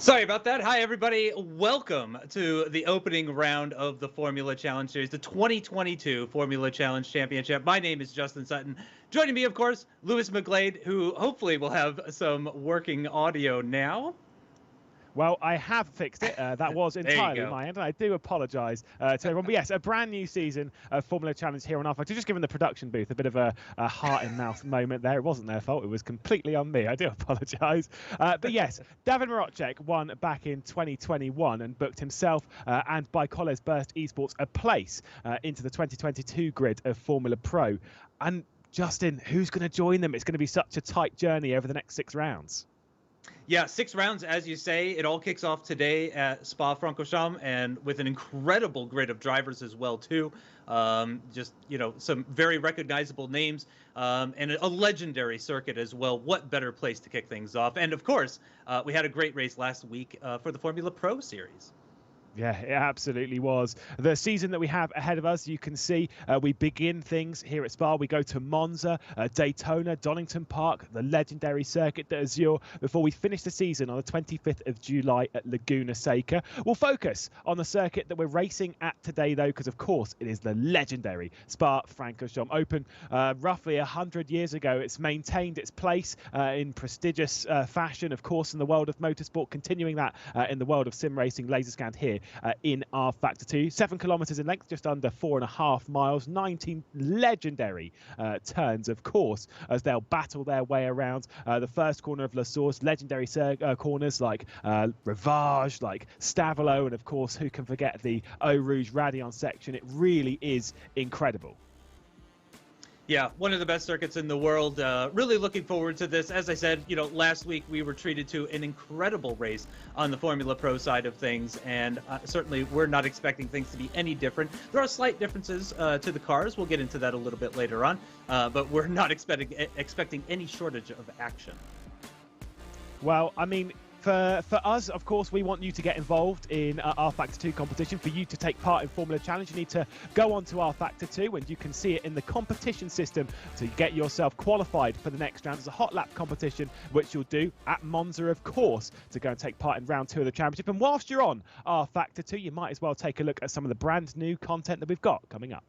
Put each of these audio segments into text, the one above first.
Sorry about that. Hi, everybody. Welcome to the opening round of the Formula Challenge Series, the 2022 Formula Challenge Championship. My name is Justin Sutton. Joining me, of course, Lewis McGlade, who hopefully will have some working audio now. Well, I have fixed it. That was entirely my end. I do apologise to everyone. But yes, a brand new season of Formula Challenge here on R-Factor. Just giving the production booth a bit of a heart-in-mouth moment there. It wasn't their fault. It was completely on me. I do apologise. But yes, David Marocek won back in 2021 and booked himself and by Coles Burst Esports a place into the 2022 grid of Formula Pro. And Justin, who's going to join them? It's going to be such a tight journey over the next 6 rounds. Yeah, 6 rounds, as you say. It all kicks off today at Spa-Francorchamps, and with an incredible grid of drivers as well, too. Just, some very recognizable names and a legendary circuit as well. What better place to kick things off? And, of course, we had a great race last week for the Formula Pro Series. Yeah, it absolutely was. The season that we have ahead of us, you can see we begin things here at Spa. We go to Monza, Daytona, Donington Park, the legendary circuit d'Azur, before we finish the season on the 25th of July at Laguna Seca. We'll focus on the circuit that we're racing at today, though, because, of course, it is the legendary Spa-Francorchamps. Open roughly 100 years ago. It's maintained its place in prestigious fashion, of course, in the world of motorsport, continuing that in the world of sim racing, laser scanned here in R-Factor 2. 7 kilometres in length, just under 4.5 miles, 19 legendary turns, of course, as they'll battle their way around the first corner of La Source, legendary corners like Rivage, like Stavolo, and of course, who can forget the Eau Rouge Radion section. It really is incredible. Yeah, one of the best circuits in the world. Really looking forward to this. As I said, last week we were treated to an incredible race on the Formula Pro side of things, and certainly we're not expecting things to be any different. There are slight differences to the cars. We'll get into that a little bit later on, but we're not expecting any shortage of action. Well, I mean, for us, of course, we want you to get involved in our Factor 2 competition. For you to take part in Formula Challenge, you need to go on to our Factor 2, and you can see it in the competition system to get yourself qualified for the next round. It's a hot lap competition, which you'll do at Monza, of course, to go and take part in round 2 of the championship. And whilst you're on our Factor 2, you might as well take a look at some of the brand new content that we've got coming up.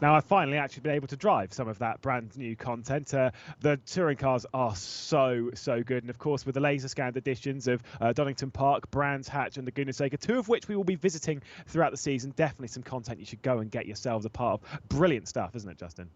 Now, I've finally actually been able to drive some of that brand new content. The touring cars are so good. And of course, with the laser scanned editions of Donington Park, Brands Hatch and Laguna Seca, 2 of which we will be visiting throughout the season. Definitely some content you should go and get yourselves a part of. Brilliant stuff, isn't it, Justin?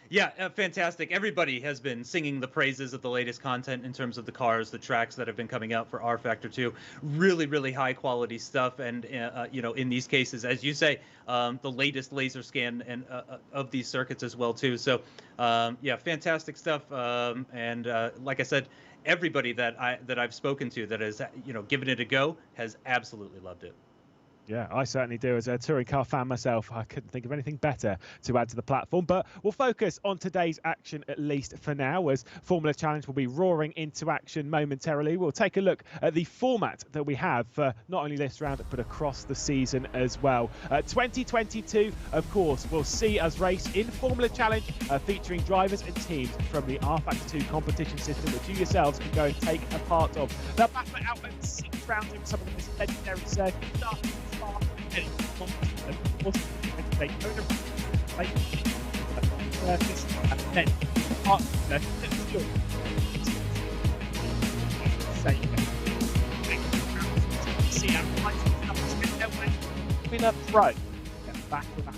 Yeah, fantastic. Everybody has been singing the praises of the latest content in terms of the cars, the tracks that have been coming out for R-Factor 2. Really high quality stuff. And, in these cases, as you say, the latest laser scan and of these circuits as well, too. So, yeah, fantastic stuff. And like I said, everybody that I've spoken to that has, given it a go has absolutely loved it. Yeah, I certainly do. As a touring car fan myself, I couldn't think of anything better to add to the platform. But we'll focus on today's action, at least for now, as Formula Challenge will be roaring into action momentarily. We'll take a look at the format that we have for not only this round, but across the season as well. 2022, of course, will see us race in Formula Challenge, featuring drivers and teams from the R-Factor 2 competition system, which you yourselves can go and take a part of. They'll battle it out in 6 rounds in some of the legendary circuits, starting see our Formula Pro back to back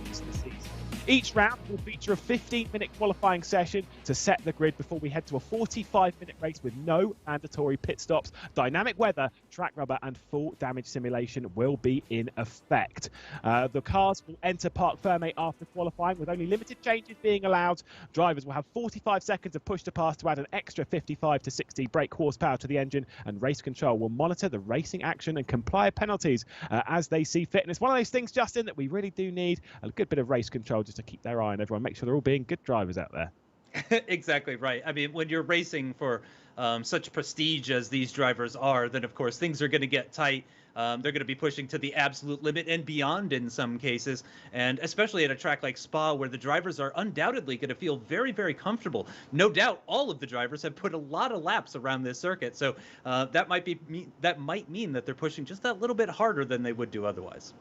this season. Each round will feature a 15-minute qualifying session to set the grid before we head to a 45-minute race with no mandatory pit stops. Dynamic weather, track rubber and full damage simulation will be in effect. The cars will enter Parc Fermé after qualifying with only limited changes being allowed. Drivers will have 45 seconds of push to pass to add an extra 55 to 60 brake horsepower to the engine, and race control will monitor the racing action and comply penalties as they see fit. And it's one of those things, Justin, that we really do need a good bit of race control just to keep their eye on everyone, make sure they're all being good drivers out there. Exactly right. I mean, when you're racing for such prestige as these drivers are, then of course things are going to get tight. They're going to be pushing to the absolute limit and beyond in some cases, and especially at a track like Spa, where the drivers are undoubtedly going to feel very, very comfortable. No doubt, all of the drivers have put a lot of laps around this circuit, so that might mean that they're pushing just that little bit harder than they would do otherwise.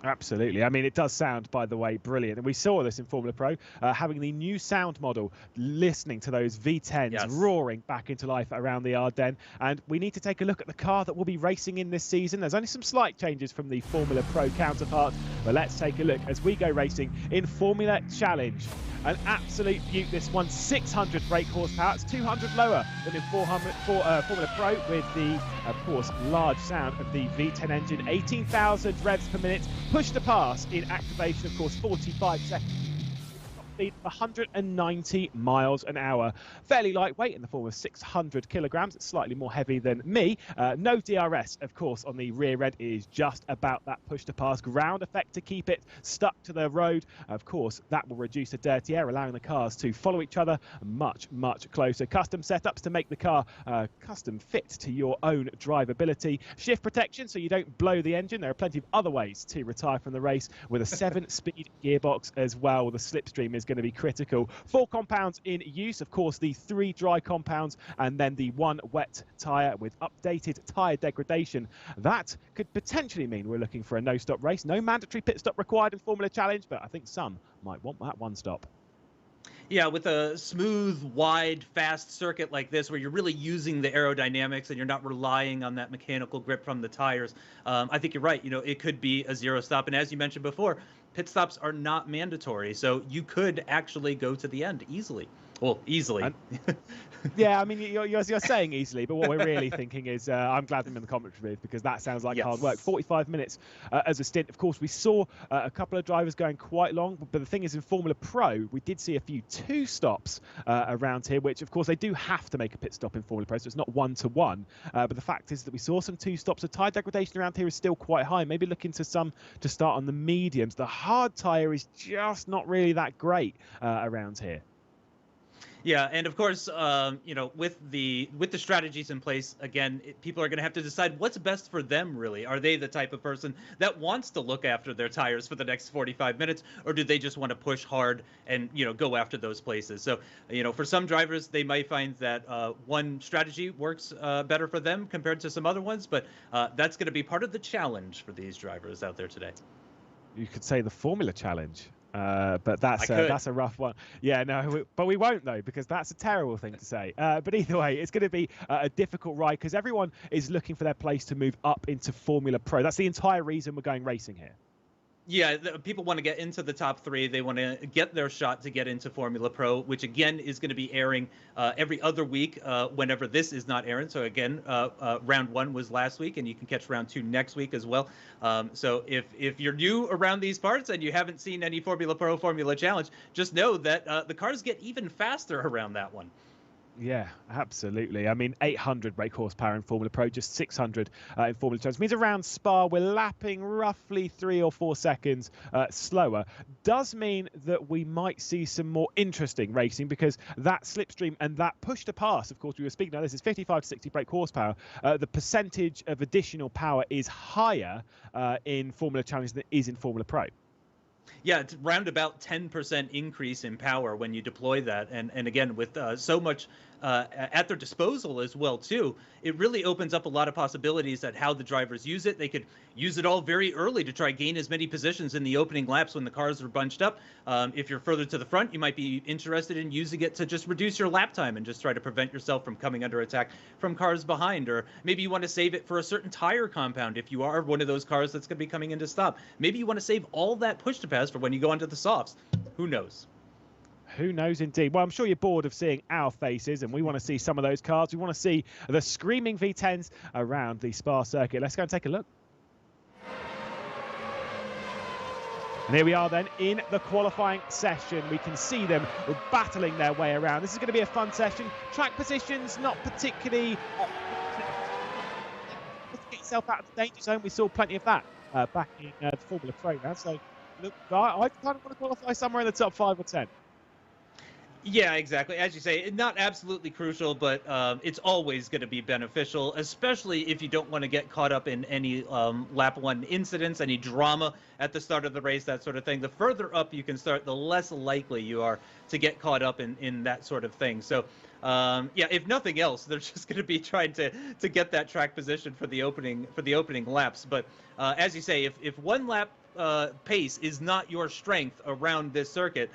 Absolutely. I mean, it does sound, by the way, brilliant. And we saw this in Formula Pro, having the new sound model, listening to those V10s roaring back into life around the Ardennes. And we need to take a look at the car that will be racing in this season. There's only some slight changes from the Formula Pro counterpart, but let's take a look as we go racing in Formula Challenge. An absolute beaut, this one, 600 brake horsepower. It's 200 lower than in Formula Pro, with the, of course, large sound of the V10 engine. 18,000 revs per minute, push to pass in activation, of course, 45 seconds. Speed of 190 miles an hour. Fairly lightweight in the form of 600 kilograms. It's slightly more heavy than me. No DRS, of course, on the rear end. It is just about that push to pass. Ground effect to keep it stuck to the road. Of course, that will reduce the dirty air, allowing the cars to follow each other much, much closer. Custom setups to make the car custom fit to your own drivability. Shift protection so you don't blow the engine. There are plenty of other ways to retire from the race, with a 7-speed gearbox as well. The slipstream is going to be critical. 4 compounds in use, of course, the 3 dry compounds and then the 1 wet tyre with updated tyre degradation. That could potentially mean we're looking for a no-stop race. No mandatory pit stop required in Formula Challenge, but I think some might want that one stop. Yeah, with a smooth, wide, fast circuit like this, where you're really using the aerodynamics and you're not relying on that mechanical grip from the tires, I think you're right. You know, it could be a 0 stop. And as you mentioned before, pit stops are not mandatory. So you could actually go to the end easily. Well, easily. Yeah, I mean, you're saying easily, but what we're really thinking is I'm glad I'm in the commentary booth, because that sounds like hard work. 45 minutes as a stint. Of course, we saw a couple of drivers going quite long, but the thing is, in Formula Pro, we did see a few 2 stops around here, which, of course, they do have to make a pit stop in Formula Pro, so it's not 1-to-1. But the fact is that we saw some 2 stops. The tyre degradation around here is still quite high. Maybe looking to some to start on the mediums. The hard tyre is just not really that great around here. Yeah, and of course, you know, with the strategies in place, again, people are going to have to decide what's best for them, really. Are they the type of person that wants to look after their tires for the next 45 minutes, or do they just want to push hard and, you know, go after those places? So, you know, for some drivers, they might find that one strategy works better for them compared to some other ones, but that's going to be part of the challenge for these drivers out there today. You could say the Formula Challenge. But that's a rough one. Yeah, no, but we won't, though, because that's a terrible thing to say. But either way, it's going to be a difficult ride, because everyone is looking for their place to move up into Formula Pro. That's the entire reason we're going racing here. Yeah, people want to get into the top 3. They want to get their shot to get into Formula Pro, which again is going to be airing every other week whenever this is not airing. So again, round 1 was last week, and you can catch round 2 next week as well. So if you're new around these parts and you haven't seen any Formula Pro, Formula Challenge, just know that the cars get even faster around that one. Yeah, absolutely. I mean, 800 brake horsepower in Formula Pro, just 600 in Formula Challenge. Means around Spa, we're lapping roughly 3 or 4 seconds slower. Does mean that we might see some more interesting racing, because that slipstream and that push to pass, of course, we were speaking about this, is 55 to 60 brake horsepower. The percentage of additional power is higher in Formula Challenge than it is in Formula Pro. Yeah, it's around about 10% increase in power when you deploy that. And again, with so much at their disposal as well too, it really opens up a lot of possibilities at how the drivers use it. They could use it all very early to try gain as many positions in the opening laps when the cars are bunched up. If you're further to the front, you might be interested in using it to just reduce your lap time and just try to prevent yourself from coming under attack from cars behind. Or maybe you want to save it for a certain tire compound if you are one of those cars that's going to be coming into stop. Maybe you want to save all that push to pass for when you go onto the softs. Who knows? Who knows indeed. Well, I'm sure you're bored of seeing our faces, and we want to see some of those cars. We want to see the screaming V10s around the Spa circuit. Let's go and take a look. And here we are then in the qualifying session. We can see them battling their way around. This is going to be a fun session. Track positions not particularly... Get yourself out of the danger zone. We saw plenty of that back in the Formula Pro. So look, I kind of want to qualify somewhere in the top 5 or 10. Yeah, exactly. As you say, not absolutely crucial, but it's always going to be beneficial, especially if you don't want to get caught up in any lap 1 incidents, any drama at the start of the race, that sort of thing. The further up you can start, the less likely you are to get caught up in that sort of thing. So, yeah, if nothing else, they're just going to be trying to get that track position for the opening laps. But as you say, if one lap pace is not your strength around this circuit,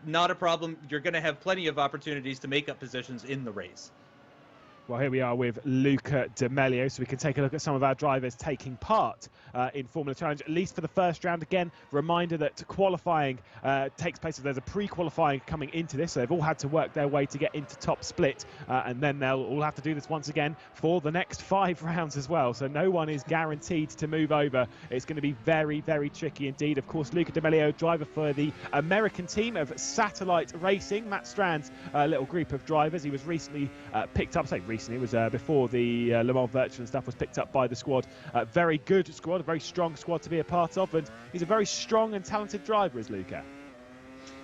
not a problem. You're going to have plenty of opportunities to make up positions in the race. Well, here we are with Luca De Melio, so we can take a look at some of our drivers taking part in Formula Challenge, at least for the first round. Again, reminder that qualifying takes place. There's a pre-qualifying coming into this, so they've all had to work their way to get into top split, and then they'll all have to do this once again for the next 5 rounds as well. So no one is guaranteed to move over. It's going to be very, very tricky indeed. Of course, Luca De Melio, driver for the American team of Satellite Racing, Matt Strand's little group of drivers. He was recently picked up, it was before the Le Mans Virtual and stuff was picked up by the squad. Very good squad, a very strong squad to be a part of, and he's a very strong and talented driver, is Luca.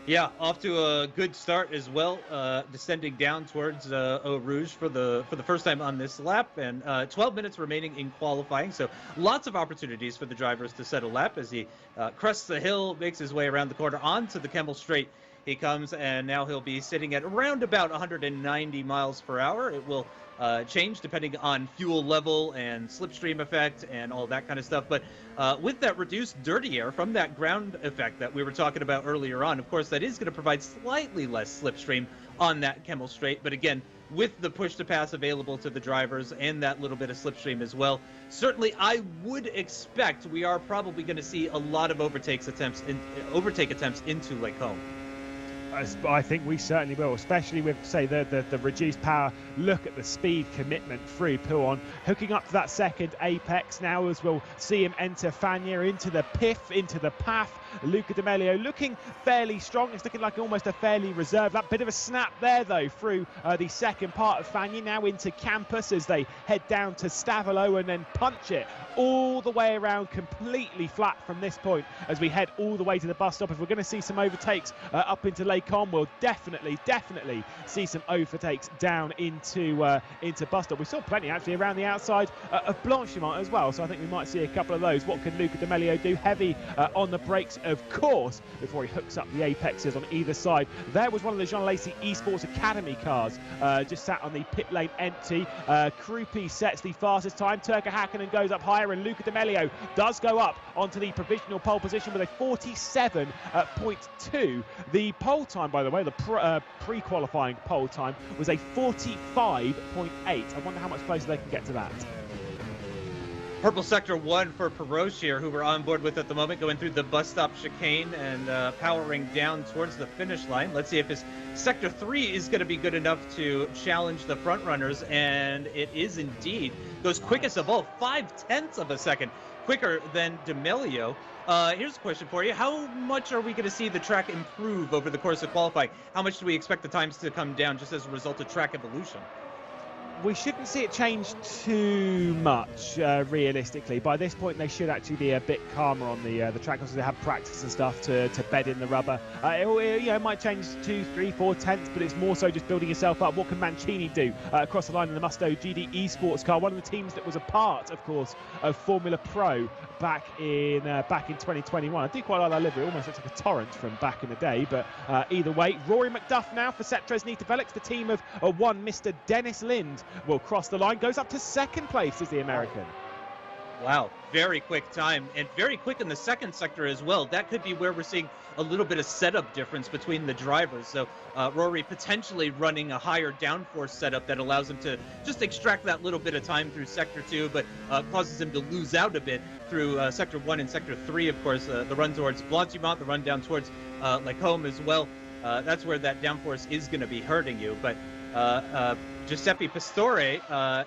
Yeah, off to a good start as well, descending down towards Eau Rouge for the first time on this lap, and 12 minutes remaining in qualifying, so lots of opportunities for the drivers to set a lap as he crests the hill, makes his way around the corner onto the Kemmel Straight. He comes, and now he'll be sitting at around about 190 miles per hour. It will change depending on fuel level and slipstream effect and all that kind of stuff. But with that reduced dirty air from that ground effect that we were talking about earlier on, of course, that is going to provide slightly less slipstream on that Kemmel Straight. But again, with the push to pass available to the drivers and that little bit of slipstream as well, certainly I would expect we are probably going to see a lot of overtake attempts into Lake Como. I think we certainly will, especially with, say, the reduced power. Look at the speed commitment through Pouon, hooking up to that second apex now, as we'll see him enter Fagnes into the PIF, into the PAF. Luca De Melio looking fairly strong. It's looking like almost a fairly reserved. That bit of a snap there, though, through the second part of Fagnes, now into Campus as they head down to Stavolo and then punch it all the way around, completely flat from this point as we head all the way to the bus stop. If we're going to see some overtakes up into Lake Como, we'll definitely see some overtakes down into bus stop. We saw plenty actually around the outside of Blanchimont as well, so I think we might see a couple of those. What can Luca De Melio do? Heavy on the brakes, of course, before he hooks up the apexes on either side. There was one of the Jean Lacey Esports Academy cars just sat on the pit lane empty. Krupi sets the fastest time. Turka Hakkinen goes up higher, and Luca De Melio does go up onto the provisional pole position with a 47.2. The pole time, by the way, the pre-qualifying pole time was a 45.8. I wonder how much closer they can get to that. Purple Sector 1 for Peroche here, who we're on board with at the moment, going through the bus stop chicane and powering down towards the finish line. Let's see if his Sector 3 is going to be good enough to challenge the front runners, and it is indeed. Goes quickest of all, 0.5 of a second quicker than De Melio. Here's a question for you. How much are we going to see the track improve over the course of qualifying? How much do we expect the times to come down just as a result of track evolution? We shouldn't see it change too much, realistically. By this point, they should actually be a bit calmer on the track because they have practice and stuff to bed in the rubber. It might change 2, 3, 4 tenths, but it's more so just building yourself up. What can Mancini do across the line in the Musto GD Esports car? One of the teams that was a part, of course, of Formula Pro back in 2021. I do quite like that livery. It almost looks like a Torrent from back in the day. But either way, Rory McDuff now for Cetres Nita Velix, the team of one Mr. Dennis Lind will cross the line, goes up to second place as the American. Wow, very quick time, and very quick in the second sector as well. That could be where we're seeing a little bit of setup difference between the drivers. So Rory potentially running a higher downforce setup that allows him to just extract that little bit of time through sector 2, but causes him to lose out a bit through sector 1 and sector 3, of course. The run towards Blanchimont, the run down towards Lacombe as well. That's where that downforce is going to be hurting you. But Giuseppe Pastore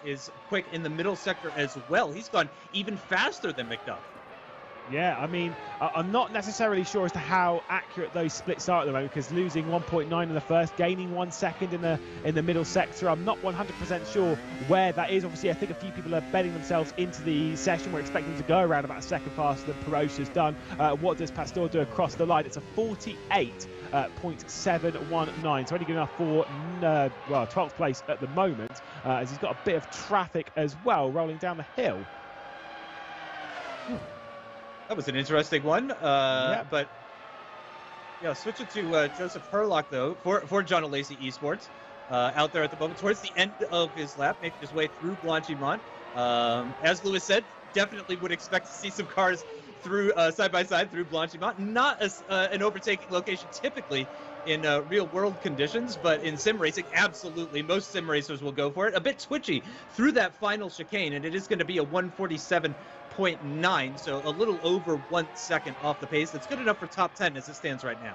is quick in the middle sector as well. He's gone even faster than McDuff. Yeah, I mean, I'm not necessarily sure as to how accurate those splits are at the moment, because losing 1.9 in the first, gaining 1 second in the middle sector, I'm not 100% sure where that is. Obviously, I think a few people are betting themselves into the session. We're expecting them to go around about a second faster than Peroche has done. What does Pastor do across the line? It's a 48.719, so only good enough for 12th place at the moment, as he's got a bit of traffic as well rolling down the hill. That was an interesting one, Yeah. but yeah, switch it to Joseph Herlock, though, for John Lacey Esports, out there at the moment, towards the end of his lap, making his way through Blanchimont. As Lewis said, definitely would expect to see some cars through side by side through Blanchimont. Not an overtaking location typically in real world conditions, but in sim racing, absolutely. Most sim racers will go for it. A bit twitchy through that final chicane, and it is going to be a 147.9, so a little over 1 second off the pace. That's good enough for top 10 as it stands right now.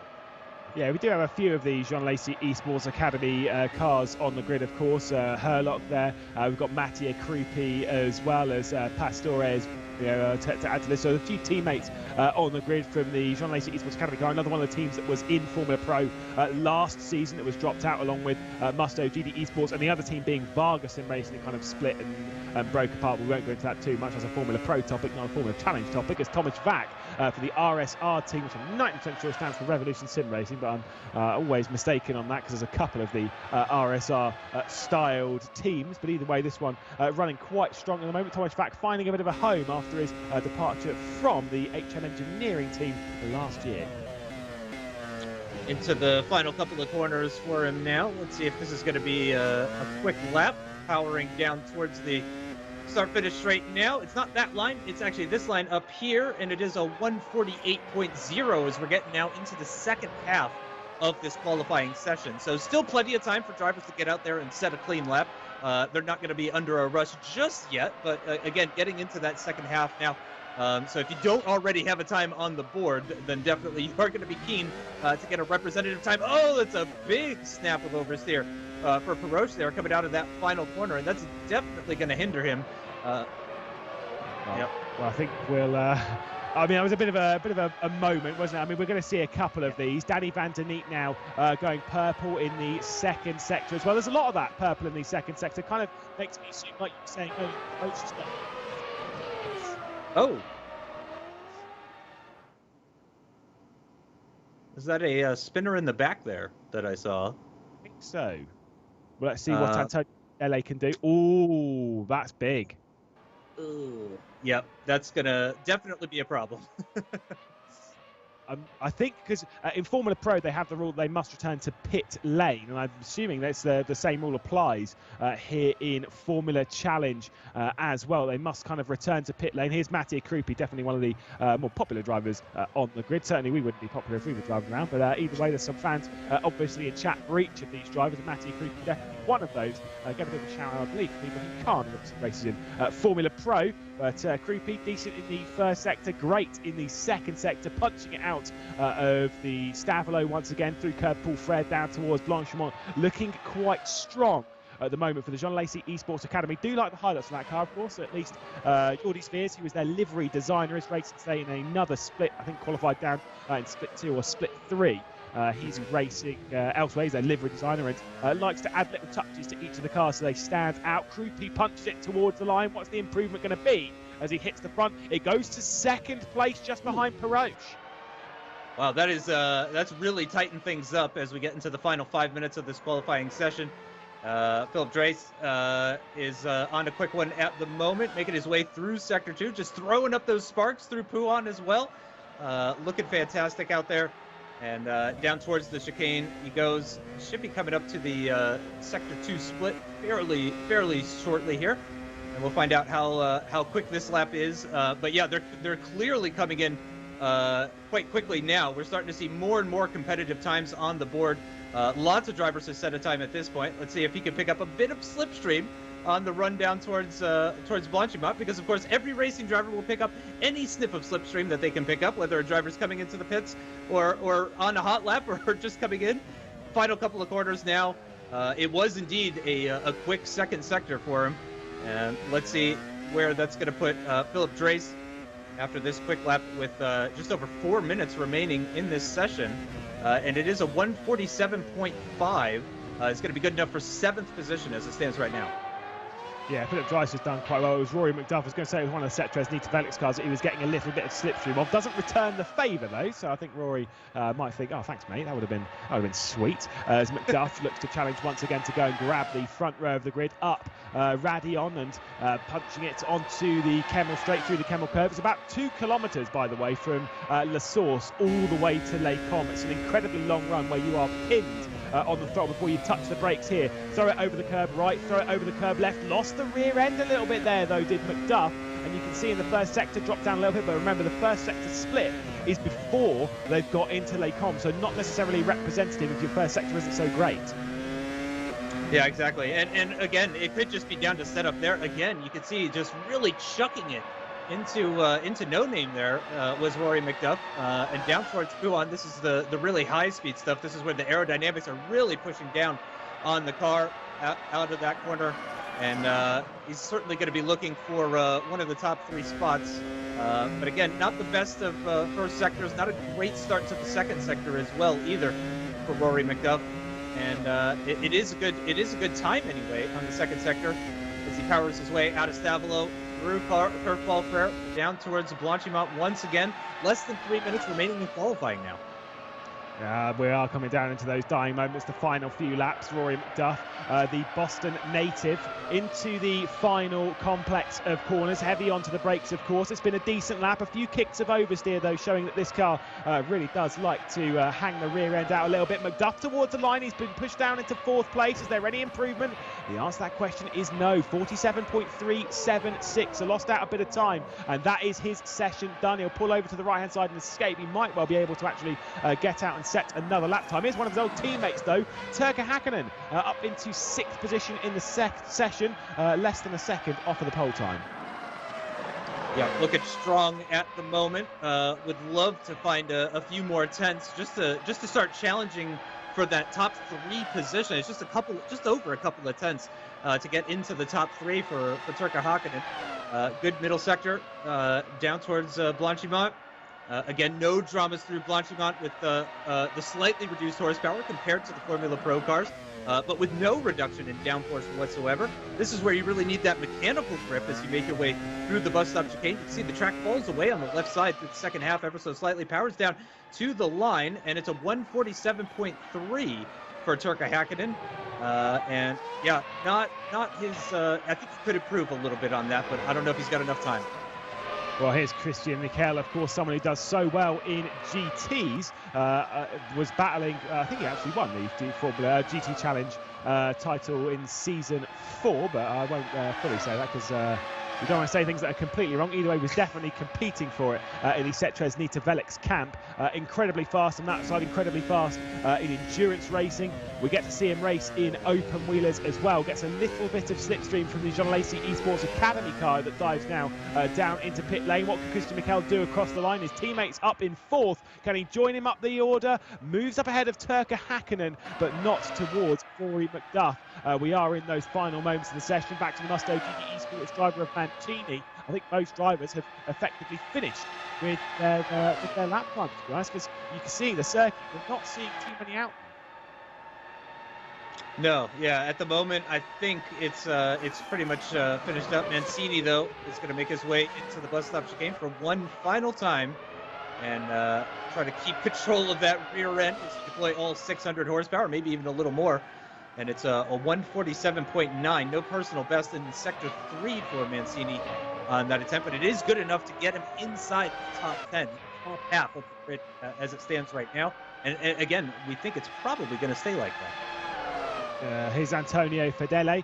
Yeah, we do have a few of the Jean Lacey Esports Academy cars on the grid, of course. Herlock there. We've got Mattia Krupi as well as Pastores to add to this. So a few teammates on the grid from the Jean Lacey Esports Academy car. Another one of the teams that was in Formula Pro last season that was dropped out, along with Musto GD Esports, and the other team being Vargas in Racing, that kind of split and broke apart. We won't go into that too much as a Formula Pro topic, not a Formula Challenge topic. It's Tomasz Vac for the RSR team, which I'm 90% sure stands for Revolution Sim Racing, but I'm always mistaken on that because there's a couple of the RSR styled teams. But either way, this one running quite strong at the moment. Tomasz Vac finding a bit of a home after his departure from the HM Engineering team last year. Into the final couple of corners for him now. Let's see if this is going to be a quick lap, powering down towards the start-finish straight now. It's not that line, it's actually this line up here, and it is a 148.0 as we're getting now into the second half of this qualifying session. So still plenty of time for drivers to get out there and set a clean lap. They're not going to be under a rush just yet, but again, getting into that second half now. So if you don't already have a time on the board, then definitely you are going to be keen to get a representative time. Oh, that's a big snap of oversteer for Peroche there coming out of that final corner, and that's definitely going to hinder him. Yep. Well, I think we'll. I mean, it was a bit of a moment, wasn't it? I mean, we're going to see a couple of these. Danny Van Der Neet now going purple in the second sector as well. There's a lot of that purple in the second sector. Kind of makes me seem like you're saying, oh. Is that a spinner in the back there that I saw? I think so. Well, let's see what Antonio LA can do. Ooh, that's big. Ooh. Yep, that's going to definitely be a problem. I think because in Formula Pro they have the rule they must return to pit lane, and I'm assuming that's the same rule applies here in Formula Challenge as well. They must kind of return to pit lane. Here's Mattia Krupi, definitely one of the more popular drivers on the grid. Certainly we wouldn't be popular if we were driving around, but either way, there's some fans obviously in chat for each of these drivers, and Mattia Krupi definitely one of those. Get a bit of a shout out, I believe, for people who can't look at races in Formula Pro. But Krupi, decent in the first sector, great in the second sector, punching it out of the Stavolo once again through curb Paul Fred down towards Blanchimont, looking quite strong at the moment for the Jean Lacey Esports Academy. Do like the highlights on that car, of course. At least Jordi Spears, who was their livery designer, is racing today in another split. I think qualified down in split 2 or split 3. He's racing elsewhere. He's a livery designer and likes to add little touches to each of the cars so they stand out. Krupi punches it towards the line. What's the improvement going to be as he hits the front? It goes to second place just behind Peroche. Wow, that's really tightened things up as we get into the final 5 minutes of this qualifying session. Philip Drace is on a quick one at the moment, making his way through Sector 2, just throwing up those sparks through Pouhon as well. Looking fantastic out there. And down towards the chicane he goes. Should be coming up to the Sector 2 split fairly shortly here. And we'll find out how quick this lap is. But yeah, they're clearly coming in quite quickly now. We're starting to see more and more competitive times on the board. Lots of drivers have set a time at this point. Let's see if he can pick up a bit of slipstream on the run down towards Blanchimont, because of course every racing driver will pick up any snip of slipstream that they can pick up, whether a driver's coming into the pits or on a hot lap or just coming in. Final couple of corners now. It was indeed a quick second sector for him, and let's see where that's going to put Philip Drace after this quick lap with just over 4 minutes remaining in this session. And it is a 147.5. It's going to be good enough for 7th position as it stands right now. Yeah, Philip Drace has done quite well. It was Rory McDuff. I was going to say it was one of the Sectres Nita cars that he was getting a little bit of slipstream of. Doesn't return the favour though, so I think Rory might think, oh, thanks, mate. That would have been sweet. As McDuff looks to challenge once again to go and grab the front row of the grid up Radion and punching it onto the Kemmel, straight through the Kemmel curve. It's about 2 kilometres, by the way, from La Source all the way to Les Combes. It's an incredibly long run where you are pinned on the throttle before you touch the brakes here. Throw it over the curb right, throw it over the curb left. Lost the rear end a little bit there though, did McDuff. And you can see in the first sector drop down a little bit, but remember the first sector split is before they've got into Les Combes, so not necessarily representative if your first sector isn't so great. Yeah, exactly. And again, it could just be down to setup there. Again, you can see just really chucking it into no name there was Rory McDuff, and down towards Pouhon. This is the really high speed stuff. This is where the aerodynamics are really pushing down on the car out of that corner, and he's certainly going to be looking for one of the top 3 spots. But again, not the best of first sectors. Not a great start to the second sector as well either for Rory McDuff, and it is a good time anyway on the second sector as he powers his way out of Stavelot, through Curveball Frere, down towards Blanchimont once again. Less than 3 minutes remaining in qualifying now. We are coming down into those dying moments, the final few laps. Rory McDuff, the Boston native, into the final complex of corners, heavy onto the brakes, of course. It's been a decent lap, a few kicks of oversteer though, showing that this car really does like to hang the rear end out a little bit. McDuff towards the line, he's been pushed down into 4th place. Is there any improvement? The answer to that question is no. 47.376, so lost out a bit of time, and that is his session done. He'll pull over to the right hand side and escape. He might well be able to actually get out and set another lap time. Here's one of his old teammates though, Turka Hakkinen, up into 6th position in the session, less than a second off of the pole time. Yeah, looking strong at the moment. Would love to find a few more tenths just to start challenging for that top 3 position. It's just over a couple of tenths to get into the top 3 for Turka Hakkinen. Good middle sector down towards Blanchimont. Again, no dramas through Blanchimont with the slightly reduced horsepower compared to the Formula Pro cars, but with no reduction in downforce whatsoever. This is where you really need that mechanical grip as you make your way through the bus stop chicane. You can see the track falls away on the left side through the second half ever so slightly, powers down to the line, and it's a 147.3 for Turka Hakkinen. And yeah, not his, I think he could improve a little bit on that, but I don't know if he's got enough time. Well, here's Christian Michael, of course, someone who does so well in GTs, was battling, I think he actually won the Formula GT Challenge title in season 4, but I won't fully say that because we don't want to say things that are completely wrong. Either way, he was definitely competing for it in the Sectres Nita camp. Incredibly fast on that side, incredibly fast in endurance racing. We get to see him race in open wheelers as well. Gets a little bit of slipstream from the Jean Lacey Esports Academy car that dives now down into pit lane. What can Christian Michael do across the line? His teammates up in 4th. Can he join him up the order? Moves up ahead of Turka Hakkinen, but not towards Rory McDuff. We are in those final moments of the session. Back to the Musto GT Esports driver of Mancini. I think most drivers have effectively finished with their lap times, to be honest, because you can see the circuit. We're not seeing too many out. No, yeah. At the moment, I think it's pretty much finished up. Mancini, though, is going to make his way into the bus stop chicane for one final time, and try to keep control of that rear end as you deploy all 600 horsepower, maybe even a little more. And it's a 147.9, no personal best in sector 3 for Mancini on that attempt, but it is good enough to get him inside the top 10, top half of the grid as it stands right now. And again, we think it's probably going to stay like that. Here's Antonio Fedele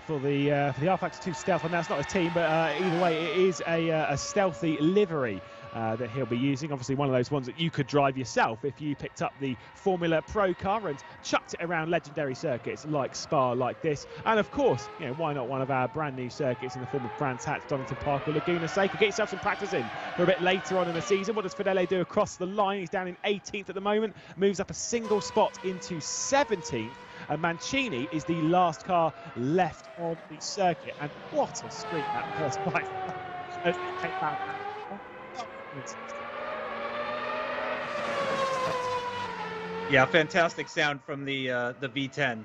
for the R-Factor 2 Stealth, and that's not a team, but either way, it is a stealthy livery that he'll be using. Obviously, one of those ones that you could drive yourself if you picked up the Formula Pro car and chucked it around legendary circuits like Spa, like this. And of course, you know, why not one of our brand new circuits in the form of Brands Hatch, Donington Park, or Laguna Seca? Get yourself some practice in for a bit later on in the season. What does Fedele do across the line? He's down in 18th at the moment, moves up a single spot into 17th. And Mancini is the last car left on the circuit. And what a streak that first bike. Yeah, fantastic sound from the V10.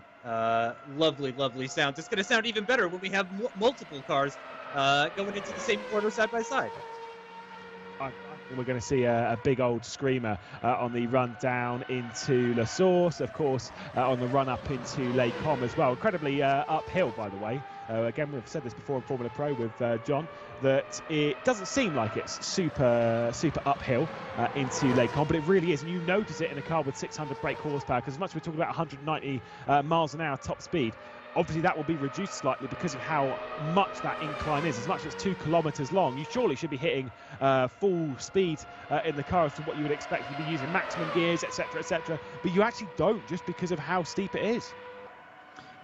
Lovely, lovely sound. It's going to sound even better when we have multiple cars going into the same corner side by side. We're going to see a big old screamer on the run down into La Source, of course, on the run up into Les Combes as well. Incredibly uphill, by the way. Again, we've said this before in Formula Pro with John, that it doesn't seem like it's super uphill into Les Combes, but it really is. And you notice it in a car with 600 brake horsepower, because as much as we're talking about 190 miles an hour top speed, obviously that will be reduced slightly because of how much that incline is. As much as it's 2 kilometers long, you surely should be hitting full speed in the car as to what you would expect. You'd be using maximum gears, etc., etc. But you actually don't, just because of how steep it is.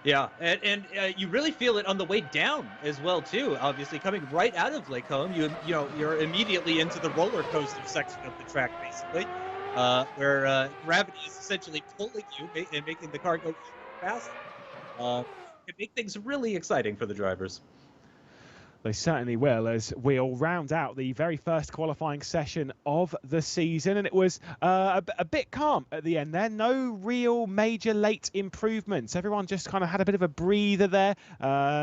Yeah, and you really feel it on the way down as well too. Obviously, coming right out of Les Combes, you're immediately into the roller coaster section of the track, basically, where gravity is essentially pulling you and making the car go fast. It make things really exciting for the drivers. They certainly will, as we'll round out the very first qualifying session of the season. And it was a bit calm at the end there. No real major late improvements. Everyone just kind of had a bit of a breather there.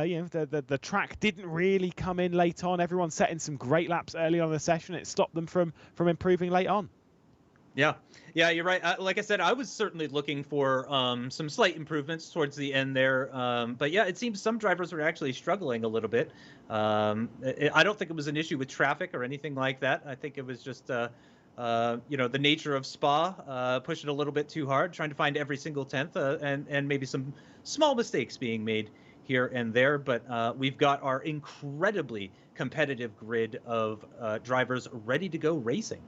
You know, the track didn't really come in late on. Everyone set in some great laps early on in the session. It stopped them from improving late on. Yeah, you're right. Like I said, I was certainly looking for some slight improvements towards the end there. But yeah, it seems some drivers were actually struggling a little bit. I don't think it was an issue with traffic or anything like that. I think it was just, the nature of Spa, pushing a little bit too hard, trying to find every single tenth, and maybe some small mistakes being made here and there. But we've got our incredibly competitive grid of drivers ready to go racing.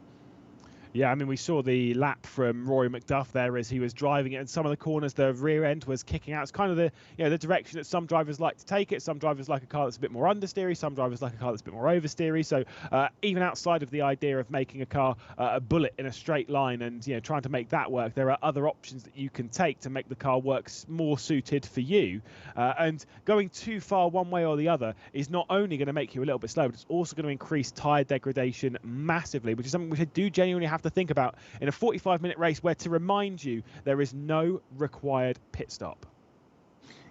Yeah, I mean, we saw the lap from Rory McDuff there as he was driving it, and some of the corners, the rear end was kicking out. It's kind of the direction that some drivers like to take it. Some drivers like a car that's a bit more understeery. Some drivers like a car that's a bit more oversteery. So even outside of the idea of making a car a bullet in a straight line and trying to make that work, there are other options that you can take to make the car work more suited for you. And going too far one way or the other is not only going to make you a little bit slow, but it's also going to increase tyre degradation massively, which is something we do genuinely have to think about in a 45-minute race where, to remind you, there is no required pit stop.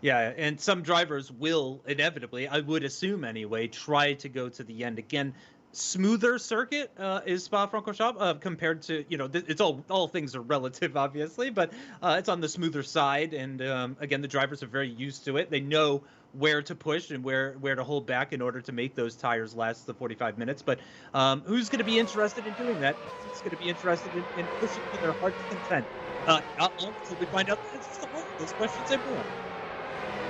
Yeah, and some drivers will inevitably, I would assume anyway, try to go to the end. Again, smoother circuit is Spa-Francorchamps compared to, it's all things are relative, obviously, but it's on the smoother side. And again, the drivers are very used to it. They know where to push and where to hold back in order to make those tires last the 45 minutes. But who's going to be interested in doing that? Who's going to be interested in pushing to their heart's content? Not long until we find out the answers to all of those questions and more.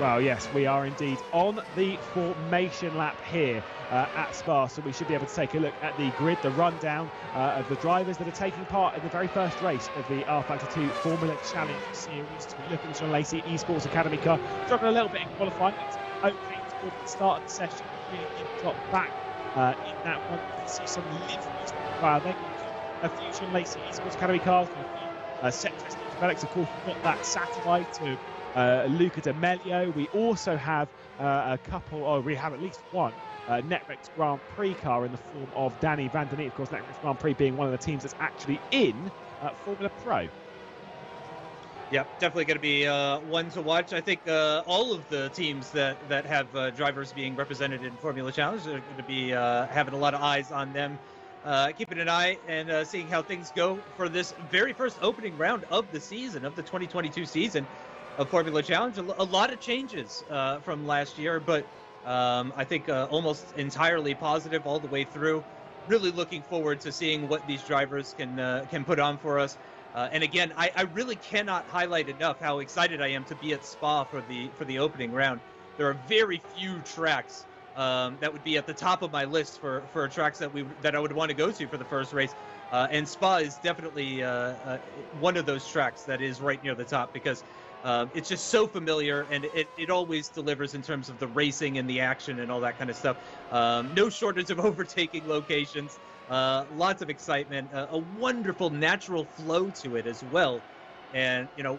Well, yes, we are indeed on the formation lap here at Spa, so we should be able to take a look at the grid, the rundown of the drivers that are taking part in the very first race of the R-Factor 2 Formula Challenge Series. To be looking at John Lacey Esports Academy car, struggling a little bit in qualifying. It's okay towards the start of the session, really did drop back in that one. You can see some liveries there. A few John Lacey Esports Academy cars, a few set testing developers. Of course, we've got that satellite to Luca D'Amelio. We also have a couple, or we have at least one Netflix Grand Prix car in the form of Danny Van Der Neat. Of course, Netflix Grand Prix being one of the teams that's actually in Formula Pro. Yeah, definitely going to be one to watch. I think all of the teams that have drivers being represented in Formula Challenge are going to be having a lot of eyes on them, keeping an eye and seeing how things go for this very first opening round of the season, of the 2022 season of Formula Challenge. A lot of changes from last year, but I think almost entirely positive all the way through. Really looking forward to seeing what these drivers can put on for us. And again, I really cannot highlight enough how excited I am to be at Spa for the opening round. There are very few tracks that would be at the top of my list for tracks that I would want to go to for the first race. And Spa is definitely one of those tracks that is right near the top, because it's just so familiar, and it always delivers in terms of the racing and the action and all that kind of stuff. No shortage of overtaking locations. Lots of excitement, a wonderful natural flow to it as well. And, you know,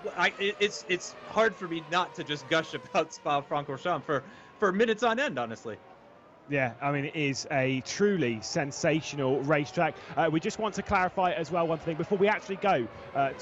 it's hard for me not to just gush about Spa-Francorchamps for minutes on end, honestly. Yeah, I mean, it is a truly sensational racetrack. We just want to clarify as well one thing before we actually go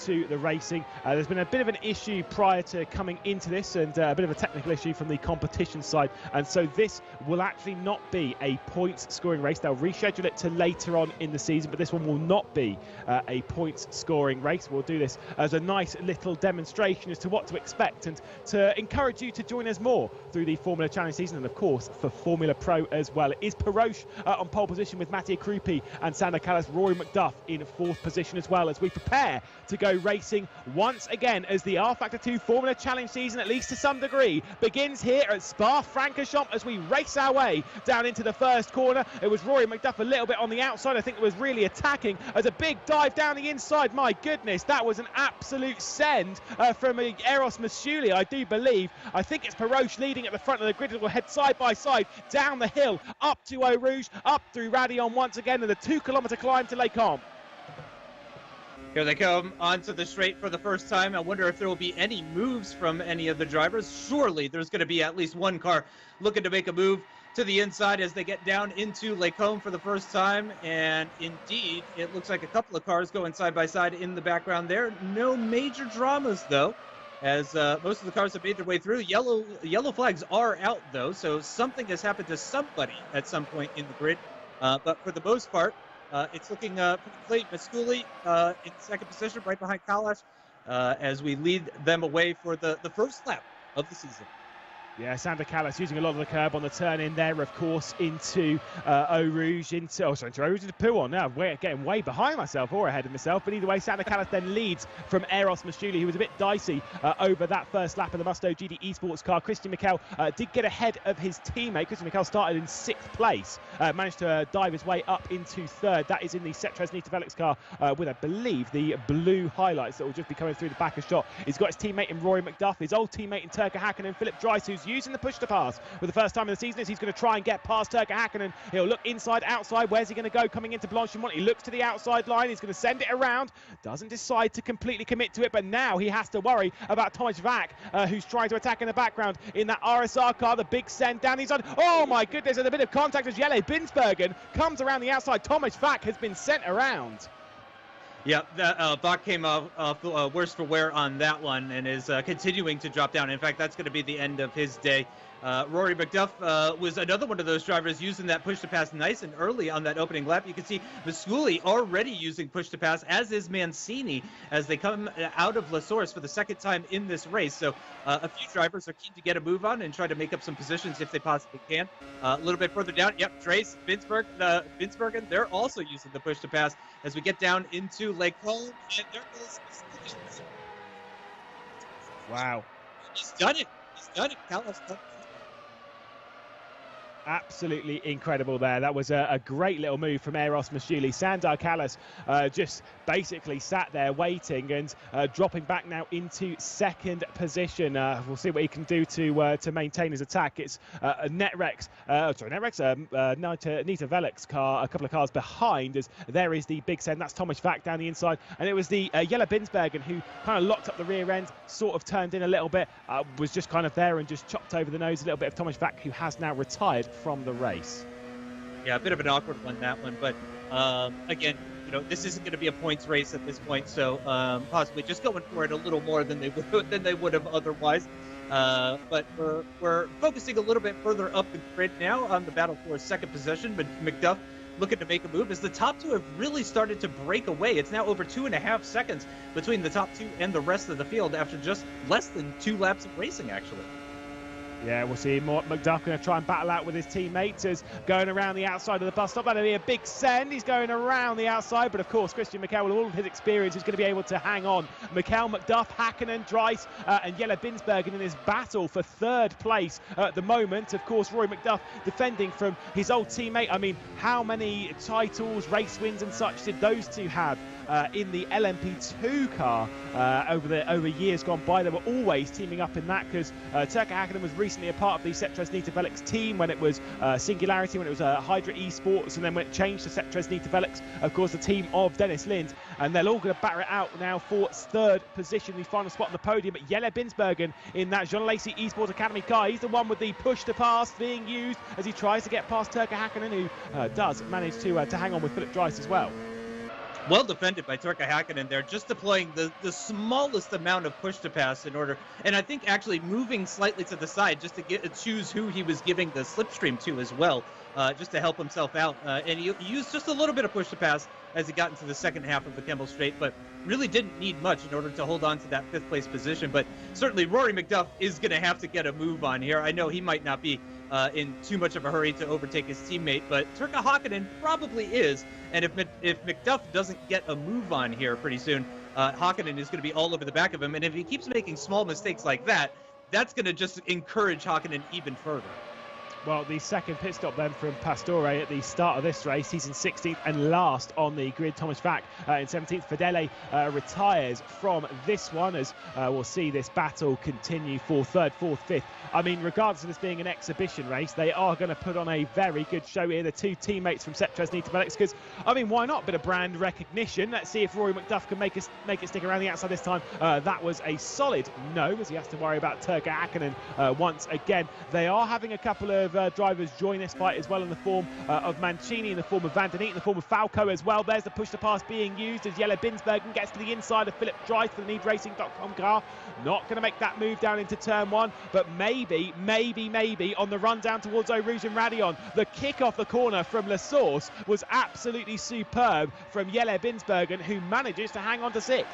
to the racing. There's been a bit of an issue prior to coming into this, and a bit of a technical issue from the competition side. And so this will actually not be a points scoring race. They'll reschedule it to later on in the season, but this one will not be a points scoring race. We'll do this as a nice little demonstration as to what to expect, and to encourage you to join us more through the Formula Challenge season, and of course for Formula Pro as well. It is Peroche on pole position with Mattia Krupi and Sander Callas. Rory McDuff in fourth position as well, as we prepare to go racing once again, as the R Factor 2 Formula Challenge season, at least to some degree, begins here at Spa-Francorchamps as we race our way down into the first corner. It was Rory McDuff a little bit on the outside. I think it was really attacking as a big dive down the inside. My goodness, that was an absolute send from Eros Masuli, I do believe. I think it's Peroche leading at the front of the grid. It will head side by side down the hill, up to Eau Rouge, up through Radion once again, and the 2-kilometre climb to Les Combes. Here they come onto the straight for the first time. I wonder if there will be any moves from any of the drivers. Surely there's going to be at least one car looking to make a move to the inside as they get down into Les Combes for the first time. And indeed, it looks like a couple of cars going side by side in the background there. No major dramas, though, as most of the cars have made their way through. Yellow flags are out, though, so something has happened to somebody at some point in the grid. But for the most part, it's looking pretty clean. Masculi in second position, right behind Kalash, as we lead them away for the first lap of the season. Yeah, Sander Callas using a lot of the curb on the turn in there, of course, into Eau Rouge, into Eau Rouge into Pouon. Now, getting way behind myself or ahead of myself, but either way, Sander Callas then leads from Eros Masuli, who was a bit dicey over that first lap of the Musto GT Esports car. Christian Mikel did get ahead of his teammate. Christian Mikel started in 6th place, managed to dive his way up into 3rd. That is in the Cetres Nita Velix car with, I believe, the blue highlights that will just be coming through the back of shot. He's got his teammate in Rory McDuff, his old teammate in Turka Hakkinen, Philip Dreiss, who's using the push to pass for the first time in the season, as he's going to try and get past Turka Hakkinen. He'll look inside, outside. Where's he going to go coming into Blanchimont? He looks to the outside line. He's going to send it around. Doesn't decide to completely commit to it, but now he has to worry about Tomasz Vack, who's trying to attack in the background in that RSR car. The big send down the inside. Oh my goodness, there's a bit of contact as Jelle Binsbergen comes around the outside. Tomasz Vack has been sent around. Yeah, Bach came off worse for wear on that one and is continuing to drop down. In fact, that's going to be the end of his day. Rory McDuff was another one of those drivers using that push to pass nice and early on that opening lap. You can see Masculi already using push to pass, as is Mancini, as they come out of La Source for the second time in this race. So a few drivers are keen to get a move on and try to make up some positions if they possibly can. A little bit further down, yep, Trace, Binsbergen, they're also using the push to pass as we get down into Les Combes, and there goes Masculi. Wow. He's done it. He's done it. Absolutely incredible there. That was a great little move from Eros Mashuli. Sandar Callas just basically sat there waiting and dropping back now into second position. We'll see what he can do to maintain his attack. It's Nita Velik's car, a couple of cars behind, as there is the big send. That's Thomas Vack down the inside, and it was the Jelle Binsbergen who kind of locked up the rear end, sort of turned in a little bit, was just kind of there and just chopped over the nose a little bit of Thomas Vack, who has now retired from the race. Yeah, a bit of an awkward one, that one, but again, you know, this isn't going to be a points race at this point, so possibly just going for it a little more than they would have otherwise. But we're focusing a little bit further up the grid now on the battle for second position, but McDuff looking to make a move as the top two have really started to break away. It's now over 2.5 seconds between the top two and the rest of the field after just less than 2 laps of racing, actually. Yeah, we'll see McDuff going to try and battle out with his teammates as going around the outside of the bus stop. That'll be a big send. He's going around the outside, but of course, Christian Mikel, with all of his experience, is going to be able to hang on. Mikel, McDuff, Hakkinen, Dries, and Jelle Binsbergen in this battle for third place at the moment. Of course, Rory McDuff defending from his old teammate. I mean, how many titles, race wins and such did those two have in the LMP2 car over years gone by? They were always teaming up in that, because Turka Hakkinen was recently a part of the Cetres Nita Velik's team when it was Singularity, when it was Hydra Esports, and then when it changed to Cetres Nita Velik's, of course, the team of Dennis Lind. And they're all going to batter it out now for third position, the final spot on the podium. But Jelle Binsbergen in that Jean Lacey Esports Academy car, he's the one with the push to pass being used as he tries to get past Turka Hakkinen, who does manage to hang on with Philip Dries as well. Well defended by Turka Hakkinen there, just deploying the smallest amount of push to pass in order, and I think actually moving slightly to the side just to choose who he was giving the slipstream to as well, just to help himself out. And he used just a little bit of push to pass as he got into the second half of the Kemmel Straight, but really didn't need much in order to hold on to that 5th place position. But certainly Rory McDuff is going to have to get a move on here. I know he might not be in too much of a hurry to overtake his teammate, but Turka Hakkinen probably is. And if McDuff doesn't get a move on here pretty soon, Hakkinen is going to be all over the back of him. And if he keeps making small mistakes like that, that's going to just encourage Hakkinen even further. Well, the second pit stop then from Pastore at the start of this race. He's in 16th and last on the grid. Thomas Vack in 17th. Fedele retires from this one, as we'll see this battle continue for 3rd, 4th, 5th. I mean, regardless of this being an exhibition race, they are going to put on a very good show here. The two teammates from Cetres Nita Velik's, because, I mean, why not? Bit of brand recognition. Let's see if Rory McDuff can make it stick around the outside this time. That was a solid no, as he has to worry about Turka Hakkinen once again. They are having a couple of drivers join this fight as well, in the form of Mancini, in the form of Van Den Eet, in the form of Falco as well. There's the push to pass being used as Jelle Binsbergen gets to the inside of Philip Dries for the NeedRacing.com car. Not going to make that move down into turn 1, but maybe on the run down towards Eau Rouge and Radion. The kick off the corner from La Source was absolutely superb from Jelle Binsbergen, who manages to hang on to 6th.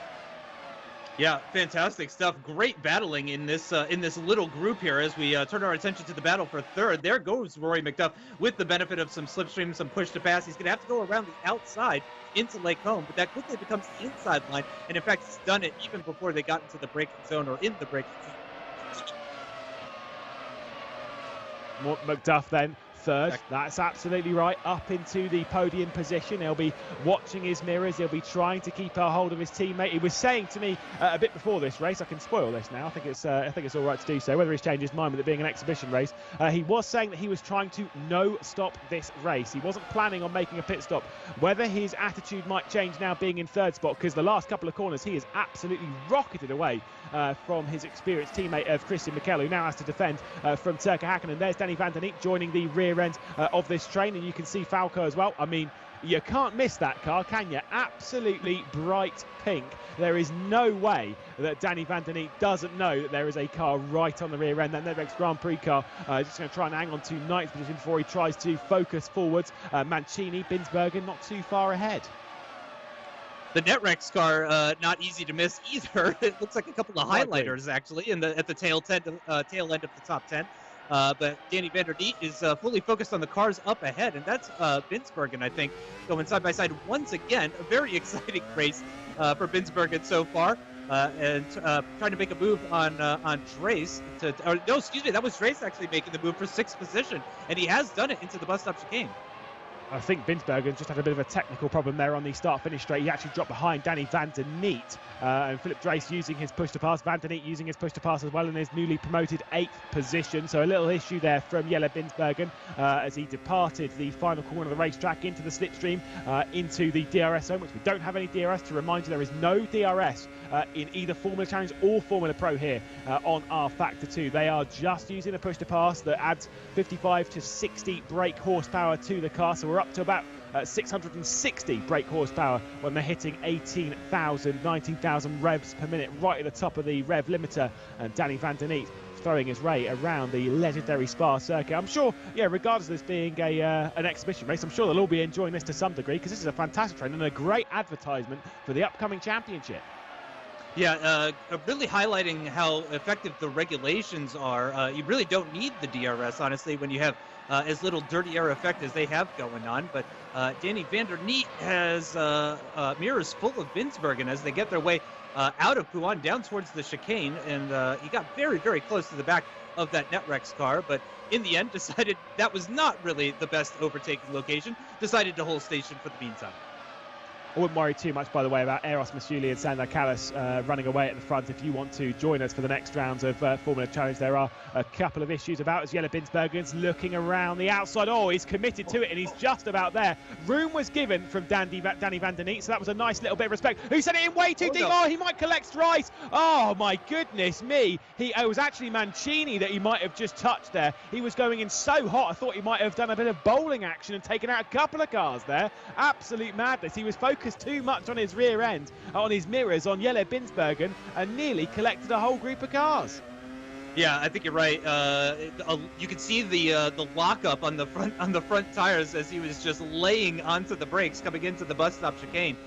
Yeah, fantastic stuff. Great battling in this little group here as we turn our attention to the battle for 3rd. There goes Rory McDuff with the benefit of some slipstream, some push to pass. He's going to have to go around the outside into Lake Home, but that quickly becomes the inside line. And in fact, he's done it even before they got into the braking zone or in the braking zone. McDuff then 3rd. That's absolutely right. Up into the podium position. He'll be watching his mirrors. He'll be trying to keep a hold of his teammate. He was saying to me a bit before this race, I can spoil this now. I think it's all right to do so, whether he's changed his mind with it being an exhibition race. He was saying that he was trying to no stop this race. He wasn't planning on making a pit stop. Whether his attitude might change now being in 3rd spot, because the last couple of corners he has absolutely rocketed away from his experienced teammate of Christian Mikel, who now has to defend from Turka Hakkinen. There's Danny Van Den Eek joining the rear end of this train, and you can see Falco as well. I mean, you can't miss that car, can you? Absolutely bright pink. There is no way that Danny Van Den Eek doesn't know that there is a car right on the rear end. That Netrex Grand Prix car just going to try and hang on to 9th position before he tries to focus forwards. Mancini, Binsbergen not too far ahead. The Netrex car, not easy to miss either. It looks like a couple of highlighters actually at the tail end of the top 10. But Danny Van Der Eet is fully focused on the cars up ahead, and that's Binsbergen, I think, going side by side once again. A very exciting race for Binsbergen so far. and trying to make a move on Trace. No, excuse me, that was Trace actually making the move for 6th position, and he has done it into the bus stop chicane. I think Binsbergen just had a bit of a technical problem there on the start-finish straight. He actually dropped behind Danny van der Neet, and Philip Drees using his push to pass. Van der Neet using his push to pass as well in his newly promoted 8th position. So a little issue there from Jelle Binsbergen as he departed the final corner of the racetrack into the slipstream, into the DRS zone, which we don't have any DRS. To remind you, there is no DRS in either Formula Challenge or Formula Pro here on our Factor 2. They are just using a push to pass that adds 55 to 60 brake horsepower to the car. So we're up to about 660 brake horsepower when they're hitting 18,000, 19,000 revs per minute, right at the top of the rev limiter. And Danny van der Neet throwing his way around the legendary Spa circuit. I'm sure, yeah, regardless of this being an exhibition race, I'm sure they'll all be enjoying this to some degree, because this is a fantastic train and a great advertisement for the upcoming championship. Yeah, really highlighting how effective the regulations are. You really don't need the DRS, honestly, when you have as little dirty air effect as they have going on. But Danny van der Neet has mirrors full of Binsbergen as they get their way out of Puan down towards the chicane. And he got very, very close to the back of that Netrex car, but in the end decided that was not really the best overtaking location, decided to hold station for the meantime. I wouldn't worry too much, by the way, about Eros Masuli and Sander Callas running away at the front. If you want to join us for the next rounds of Formula Challenge, there are a couple of issues about as Jelle Binsbergen's looking around the outside. Oh, he's committed to it, and he's just about there. Room was given from Danny van der Neet, so that was a nice little bit of respect. Who sent it in way too deep? No. Oh, he might collect Strice. Oh, my goodness me. It was actually Mancini that he might have just touched there. He was going in so hot, I thought he might have done a bit of bowling action and taken out a couple of cars there. Absolute madness. He was focused too much on his rear end, on his mirrors, on Jelle Binsbergen, and nearly collected a whole group of cars. Yeah, I think you're right. You could see the lockup on the front tires as he was just laying onto the brakes coming into the bus stop chicane.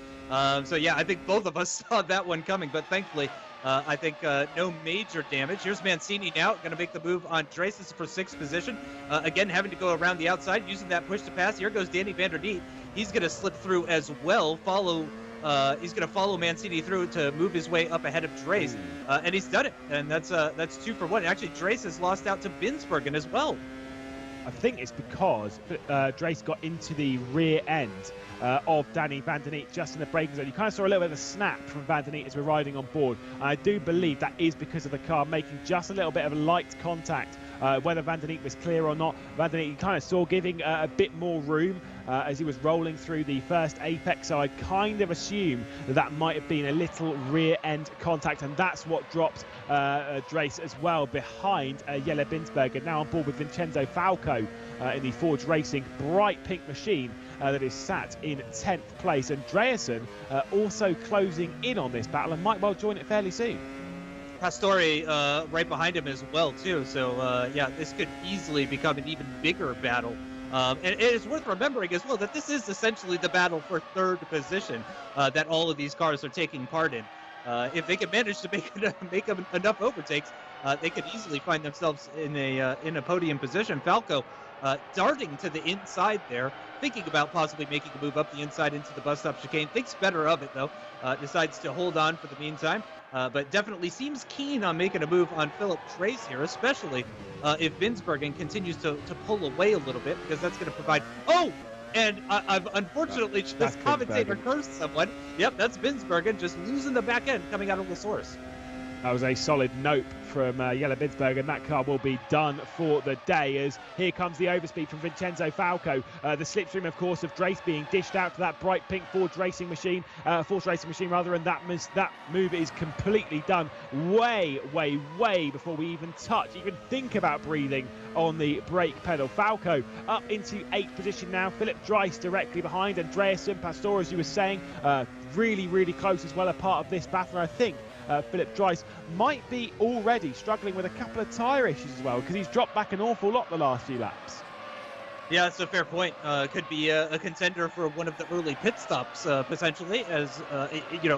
So yeah, I think both of us saw that one coming, but thankfully, I think no major damage. Here's Mancini now, going to make the move on Trace. This is for 6th position. Again, having to go around the outside, using that push to pass. Here goes Danny van der Neet. He's going to slip through as well. He's going to follow Mancini through to move his way up ahead of Trace, and he's done it. And that's 2 for 1. Actually, Trace has lost out to Binsbergen as well. I think it's because Drace got into the rear end of Danny van der Neet just in the braking zone. You kind of saw a little bit of a snap from van der Neet as we're riding on board. And I do believe that is because of the car making just a little bit of light contact. Whether van der Neet was clear or not, van der Neet, you kind of saw giving a bit more room as he was rolling through the first apex. So I kind of assume that might have been a little rear end contact, and that's what dropped Drace as well behind Jelle Binsbergen. Now on board with Vincenzo Falco in the Forge Racing bright pink machine that is sat in 10th place. And Dreasen also closing in on this battle and might well join it fairly soon. Pastore right behind him as well, too. So, yeah, this could easily become an even bigger battle. And it is worth remembering as well that this is essentially the battle for 3rd position that all of these cars are taking part in. If they can manage to make enough overtakes, they could easily find themselves in a podium position. Falco darting to the inside there, thinking about possibly making a move up the inside into the bus stop chicane. Thinks better of it, though. Decides to hold on for the meantime. But definitely seems keen on making a move on Philip Trace here, especially if Binsbergen continues to pull away a little bit, because that's going to provide... Oh! And I've unfortunately just commentator cursed someone. Yep, that's Binsbergen just losing the back end coming out of the source. That was a solid note from Jelle Binsbergen. That car will be done for the day, as here comes the overspeed from Vincenzo Falco. The slipstream, of course, of Drace being dished out to that bright pink Force Racing machine, and that move is completely done way before we even think about breathing on the brake pedal. Falco up into 8th position now. Philip Dreis directly behind, and Dreasen, Pastore, as you were saying, really close as well, a part of this battle. I think Philip Dreis might be already struggling with a couple of tyre issues as well, because he's dropped back an awful lot the last few laps. Yeah, that's a fair point. Could be a contender for one of the early pit stops, potentially, as,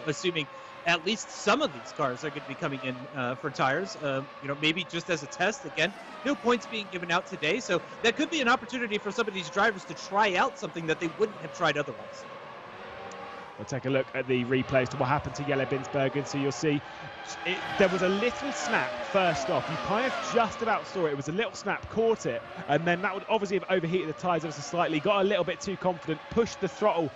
assuming at least some of these cars are going to be coming in for tires, maybe just as a test. Again, no points being given out today, so that could be an opportunity for some of these drivers to try out something that they wouldn't have tried otherwise. We'll take a look at the replays to what happened to Jelle Binsbergen. So you'll see there was a little snap first off. You kind of just about saw it. It was a little snap, caught it, and then that would obviously have overheated the tyres ever so slightly, got a little bit too confident, pushed the throttle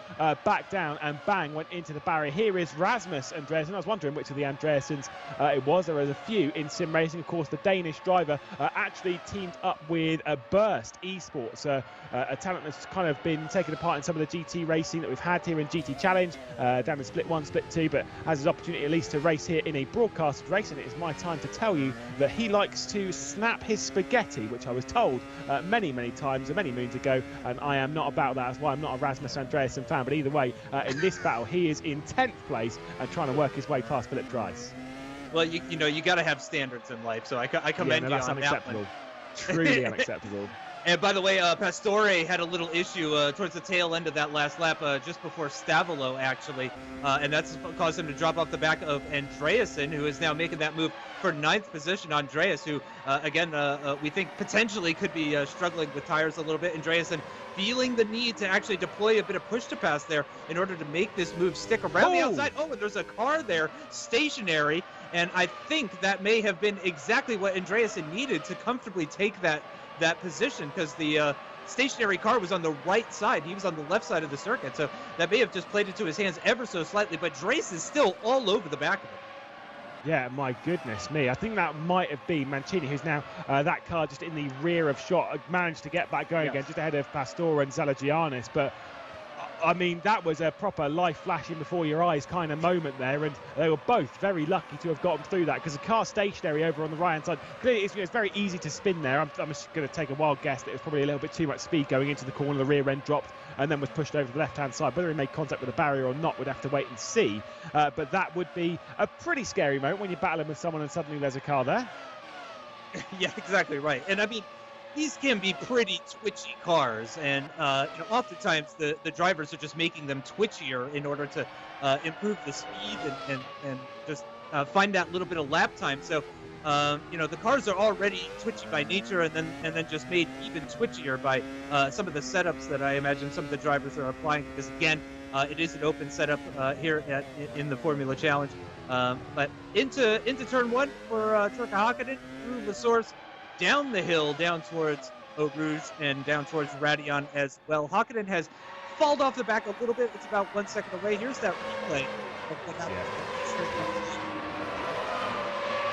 back down, and bang, went into the barrier. Here is Rasmus Andreasen. I was wondering which of the Andreasens it was. There was a few in sim racing. Of course, the Danish driver actually teamed up with Burst Esports, a talent that's kind of been taking a part in some of the GT racing that we've had here in GT Challenge, down in Split 1, Split 2, but has his opportunity at least to race here in a broadcast race, and it is my time to tell you that he likes to snap his spaghetti, which I was told many times many moons ago, and I am not about that. That's why I'm not a Rasmus Andreasen fan. But either way, in this battle, he is in 10th place and trying to work his way past Philip Dries. Well, you know, you got to have standards in life, so I commend you on that one. Truly unacceptable. And by the way, Pastore had a little issue towards the tail end of that last lap, just before Stavolo, actually. And that's caused him to drop off the back of Andreasen, who is now making that move for 9th position. Andreas, who, again, we think potentially could be struggling with tires a little bit. Andreasen feeling the need to actually deploy a bit of push to pass there in order to make this move stick around the outside. Oh, and there's a car there, stationary. And I think that may have been exactly what Andreasen needed to comfortably take that position, because the stationary car was on the right side. He was on the left side of the circuit, so that may have just played into his hands ever so slightly, but Drace is still all over the back of it. Yeah, my goodness me. I think that might have been Mancini, who's now that car just in the rear of shot, managed to get back going again, just ahead of Pastor and Zalagianis. But I mean, that was a proper life flashing before your eyes kind of moment there, and they were both very lucky to have gotten through that, because the car stationary over on the right hand side, clearly it's very easy to spin there. I'm just going to take a wild guess that it was probably a little bit too much speed going into the corner. The rear end dropped and then was pushed over to the left hand side. Whether he made contact with the barrier or not, we'd have to wait and see, but that would be a pretty scary moment when you're battling with someone and suddenly there's a car there. Yeah, exactly right. And I mean, these can be pretty twitchy cars, and you know, oftentimes the drivers are just making them twitchier in order to improve the speed and just find that little bit of lap time. So you know, the cars are already twitchy by nature, and then just made even twitchier by some of the setups that I imagine some of the drivers are applying. Because again, it is an open setup here in the Formula Challenge. But into turn 1 for Turka Hakkinen through La Source, down the hill, down towards Eau Rouge, and down towards Radion as well. Hakkinen has fallen off the back a little bit. It's about 1 second away. Here's that replay of what happened.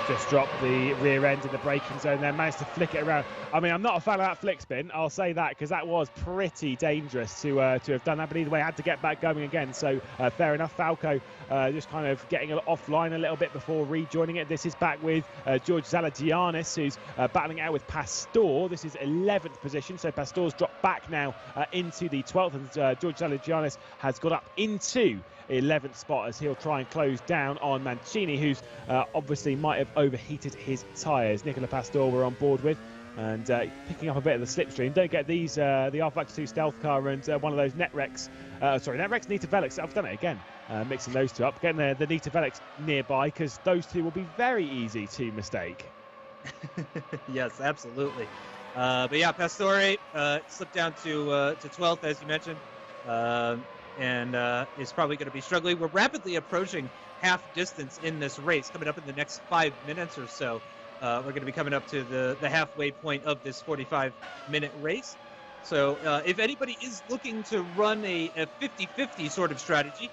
Just dropped the rear end in the braking zone there, managed to flick it around. I mean, I'm not a fan of that flick spin, I'll say that, because that was pretty dangerous to have done that. But either way, I had to get back going again. So fair enough. Falco just kind of getting offline a little bit before rejoining it. This is back with George Zalagianis, who's battling it out with Pastor. This is 11th position, so Pastor's dropped back now into the 12th, and George Zalagianis has got up into 11th spot as he'll try and close down on Mancini, who's obviously might have overheated his tyres. Nicola Pastor we're on board with, and picking up a bit of the slipstream. Don't get these, the R-Factor 2 stealth car and one of those Netrex, Netrex Nita Velix. I've done it again, mixing those two up, getting the Nita Velix nearby, because those two will be very easy to mistake. Yes, absolutely. But yeah, Pastore slipped down to 12th, as you mentioned. And is probably going to be struggling. We're rapidly approaching half distance in this race, coming up in the next 5 minutes or so. We're going to be coming up to the halfway point of this 45-minute race. So if anybody is looking to run a 50-50 sort of strategy,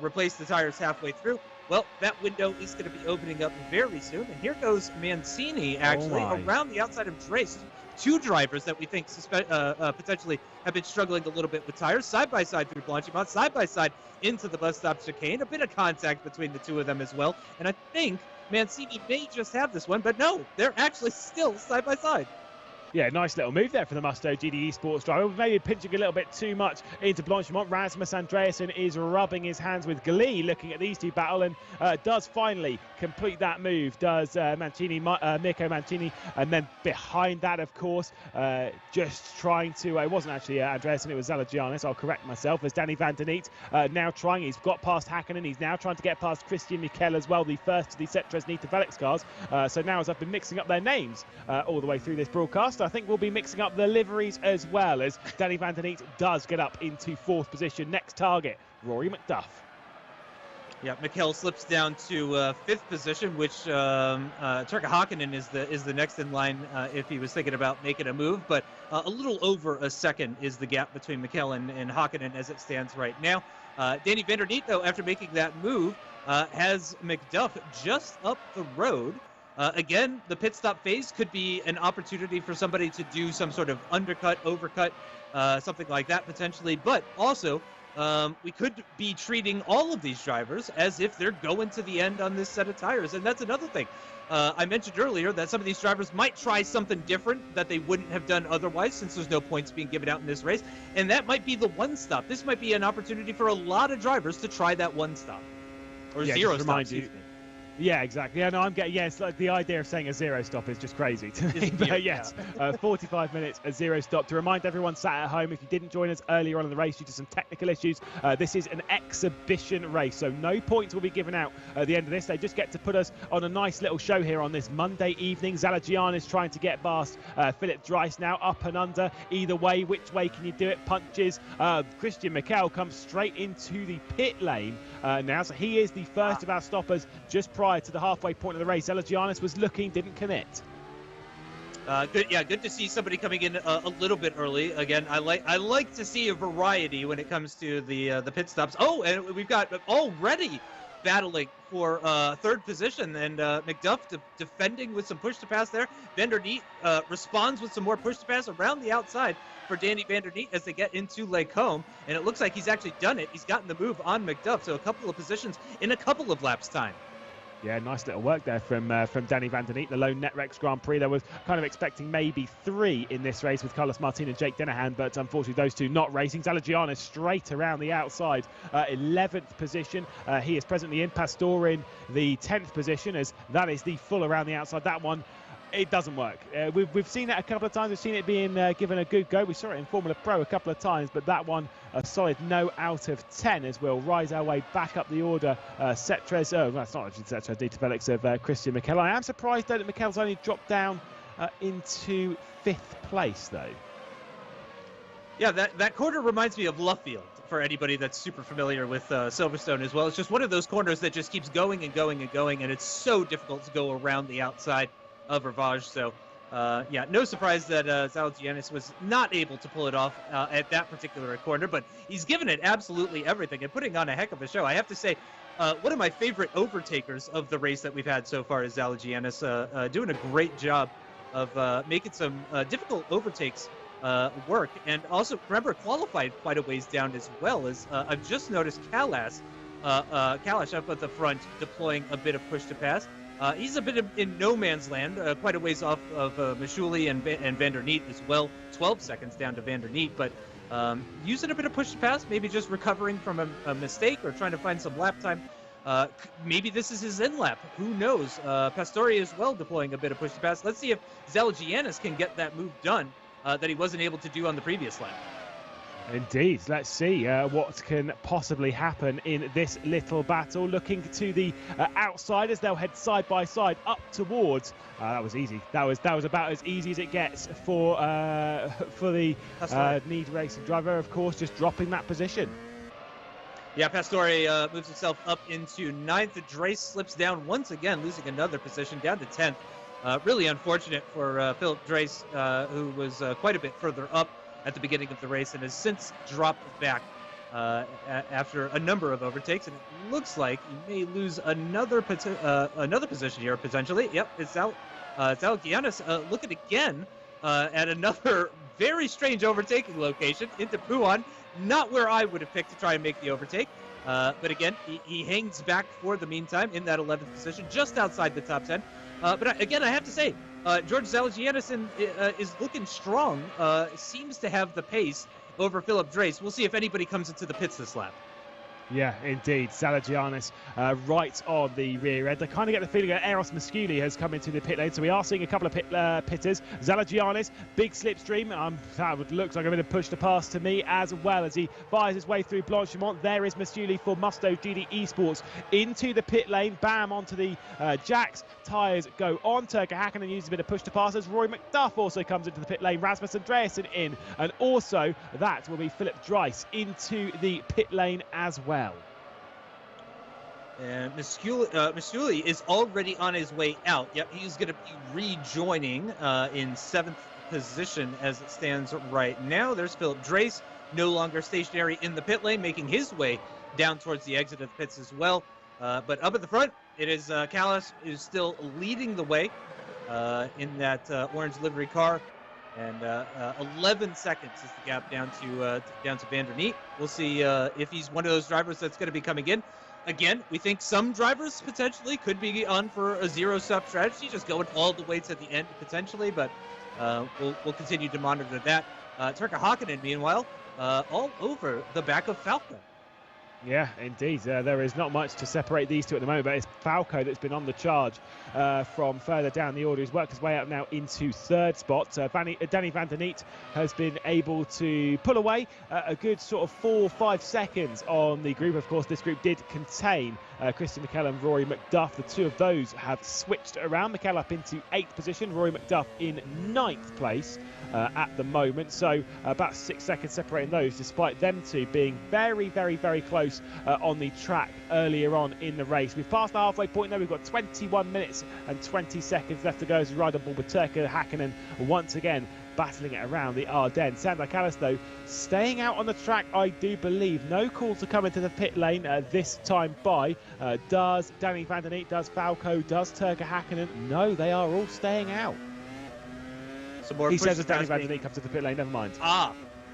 replace the tires halfway through, well, that window is going to be opening up very soon. And here goes Mancini, actually, around the outside of Drace. Two drivers that we think potentially have been struggling a little bit with tires, side-by-side through Blanchimont, side-by-side into the bus stop chicane. A bit of contact between the two of them as well. And I think Mancini may just have this one, but no, they're actually still side-by-side. Yeah, nice little move there for the Musto GDE Sports driver. Maybe pinching a little bit too much into Blanchimont. Rasmus Andreasen is rubbing his hands with glee looking at these two battle, and does finally complete that move. Does Mirko Mancini. And then behind that, of course, just trying to... it wasn't actually Andreasen, it was Zalagianis. I'll correct myself. As Danny Van Den Neet now trying. He's got past Hakkinen. He's now trying to get past Christian Mikel as well, the first of the Cetres Nita Velix cars. So now, as I've been mixing up their names all the way through this broadcast, I think we'll be mixing up the liveries as well, as Danny Van Den Neet does get up into 4th position. Next target, Rory McDuff. Yeah, Mikkel slips down to fifth position, which Turka Hakkinen is the next in line if he was thinking about making a move. But a little over a second is the gap between Mikkel and Hakkinen as it stands right now. Danny van der Neet, though, after making that move, has McDuff just up the road. Again, the pit stop phase could be an opportunity for somebody to do some sort of undercut, overcut, something like that potentially. But also, we could be treating all of these drivers as if they're going to the end on this set of tires. And that's another thing. I mentioned earlier that some of these drivers might try something different that they wouldn't have done otherwise, since there's no points being given out in this race. And that might be the one stop. This might be an opportunity for a lot of drivers to try that one stop. Or zero stop, excuse me. Yeah, exactly. Yeah, no, I'm getting. Yes, like the idea of saying a zero stop is just crazy to me. But yes, 45 minutes, a zero stop. To remind everyone sat at home, if you didn't join us earlier on in the race due to some technical issues, this is an exhibition race, so no points will be given out at the end of this. They just get to put us on a nice little show here on this Monday evening. Zalagian is trying to get past Philip Dreiss now, up and under. Either way, which way can you do it? Punches. Christian Mikkel comes straight into the pit lane now, so he is the first of our stoppers just prior to the halfway point of the race. Zalagianis was looking, didn't commit. Good to see somebody coming in a little bit early. Again, I like to see a variety when it comes to the pit stops. Oh, and we've got already battling for third position, and McDuff defending with some push to pass there. Van der Neet responds with some more push to pass around the outside for Danny van der Neet as they get into Lake Home, and it looks like he's actually done it. He's gotten the move on McDuff, so a couple of positions in a couple of laps time. Yeah, nice little work there from Danny van der Neet, the lone Netrex Grand Prix. There was kind of expecting maybe 3 in this race with Carlos Martin and Jake Dennehan, but unfortunately those two not racing. Zalagian straight around the outside, 11th position. He is presently in. Pastor in the 10th position, as that is the full around the outside. That one, it doesn't work. We've seen it a couple of times. We've seen it being given a good go. We saw it in Formula Pro a couple of times, but that one, a solid no out of 10, as we'll rise our way back up the order. Cetres, that's not actually Cetres, Dieter Felix of Christian Mikkel. I am surprised, though, that Mikkel's only dropped down into 5th place, though. Yeah, that corner reminds me of Luffield, for anybody that's super familiar with Silverstone as well. It's just one of those corners that just keeps going and going and going, and it's so difficult to go around the outside of Rivage. So yeah, no surprise that Zalagianis was not able to pull it off at that particular corner, but he's given it absolutely everything and putting on a heck of a show. I have to say, one of my favorite overtakers of the race that we've had so far is Zalagianis, doing a great job of making some difficult overtakes work, and also, remember, qualified quite a ways down as well. As I've just noticed Kalash up at the front deploying a bit of push to pass. He's a bit in no man's land, quite a ways off of Mashuli and Van der Neet as well. 12 seconds down to Van der Neet, but using a bit of push to pass, maybe just recovering from a mistake or trying to find some lap time. Maybe this is his in lap. Who knows? Pastori as well deploying a bit of push to pass. Let's see if Zalagianis can get that move done that he wasn't able to do on the previous lap. Indeed. Let's see what can possibly happen in this little battle. Looking to the outsiders, they'll head side by side up towards. That was easy. That was about as easy as it gets for the Need Racing driver. Of course, just dropping that position. Yeah, Pastore moves himself up into 9th. Dreiss slips down once again, losing another position down to 10th. Really unfortunate for Philip Dreiss, who was quite a bit further up at the beginning of the race and has since dropped back after a number of overtakes. And it looks like he may lose another position here, potentially. Yep, it's Zalagianis looking again at another very strange overtaking location into Puan. Not where I would have picked to try and make the overtake. But again, he hangs back for the meantime in that 11th position, just outside the top 10. But again, I have to say, George Zalagianis is looking strong, seems to have the pace over Philip Dreiss. We'll see if anybody comes into the pits this lap. Yeah, indeed. Zalagianis right on the rear end. I kind of get the feeling that Eros Musculi has come into the pit lane, so we are seeing a couple of pitters. Zalagianis, big slipstream. That looks like a bit of push to pass to me as well as he fires his way through Blanchimont. There is Musculi for Musto GD Esports into the pit lane. Bam, onto the jacks. Tyres go on. Turka Hakkinen uses a bit of push to pass as Roy McDuff also comes into the pit lane. Rasmus Andreasen in. And also that will be Philip Dreiss into the pit lane as well. And Missouli is already on his way out. Yep, he's going to be rejoining in 7th position as it stands right now. There's Philip Drace, no longer stationary in the pit lane, making his way down towards the exit of the pits as well. But up at the front, it is Callis who's still leading the way in that orange livery car. And 11 seconds is the gap down to Van der Neet. We'll see if he's one of those drivers that's going to be coming in. Again, we think some drivers potentially could be on for a zero-stop strategy, just going all the way to the end potentially, but we'll continue to monitor that. Turka Hakkinen, meanwhile, all over the back of Falco. Yeah, indeed. There is not much to separate these two at the moment, but it's Falco that's been on the charge from further down the order. He's worked his way up now into 3rd spot. Danny Van der Neet has been able to pull away a good sort of 4 or 5 seconds on the group. Of course, this group did contain Christian Mikel and Rory McDuff. The two of those have switched around. Mikel up into 8th position, Rory McDuff in 9th place at the moment. So about 6 seconds separating those, despite them two being very, very, very close on the track earlier on in the race. We've passed the halfway point now. We've got 21 minutes and 20 seconds left to go as we ride on board with Turka Hakkinen once again battling it around the Ardennes. Sander Callis, though, staying out on the track, I do believe. No call to come into the pit lane this time by. Does Danny Van der Neet, does Falco, does Turka Hakkinen? No, they are all staying out. He says as Danny Van der Neet comes to the pit lane, never mind.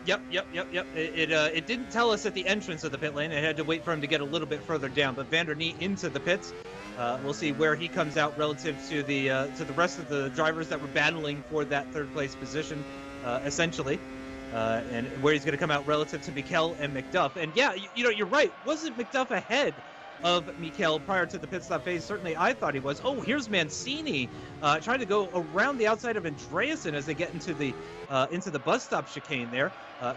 Yep. It didn't tell us at the entrance of the pit lane. It had to wait for him to get a little bit further down. But Van der Neet into the pits. We'll see where he comes out relative to the rest of the drivers that were battling for that 3rd place position, essentially, and where he's going to come out relative to Mikel and McDuff. And yeah, you're right. Wasn't McDuff ahead of Mikel prior to the pit stop phase? Certainly I thought he was. Oh, here's Mancini trying to go around the outside of Andreasen as they get into the bus stop chicane there.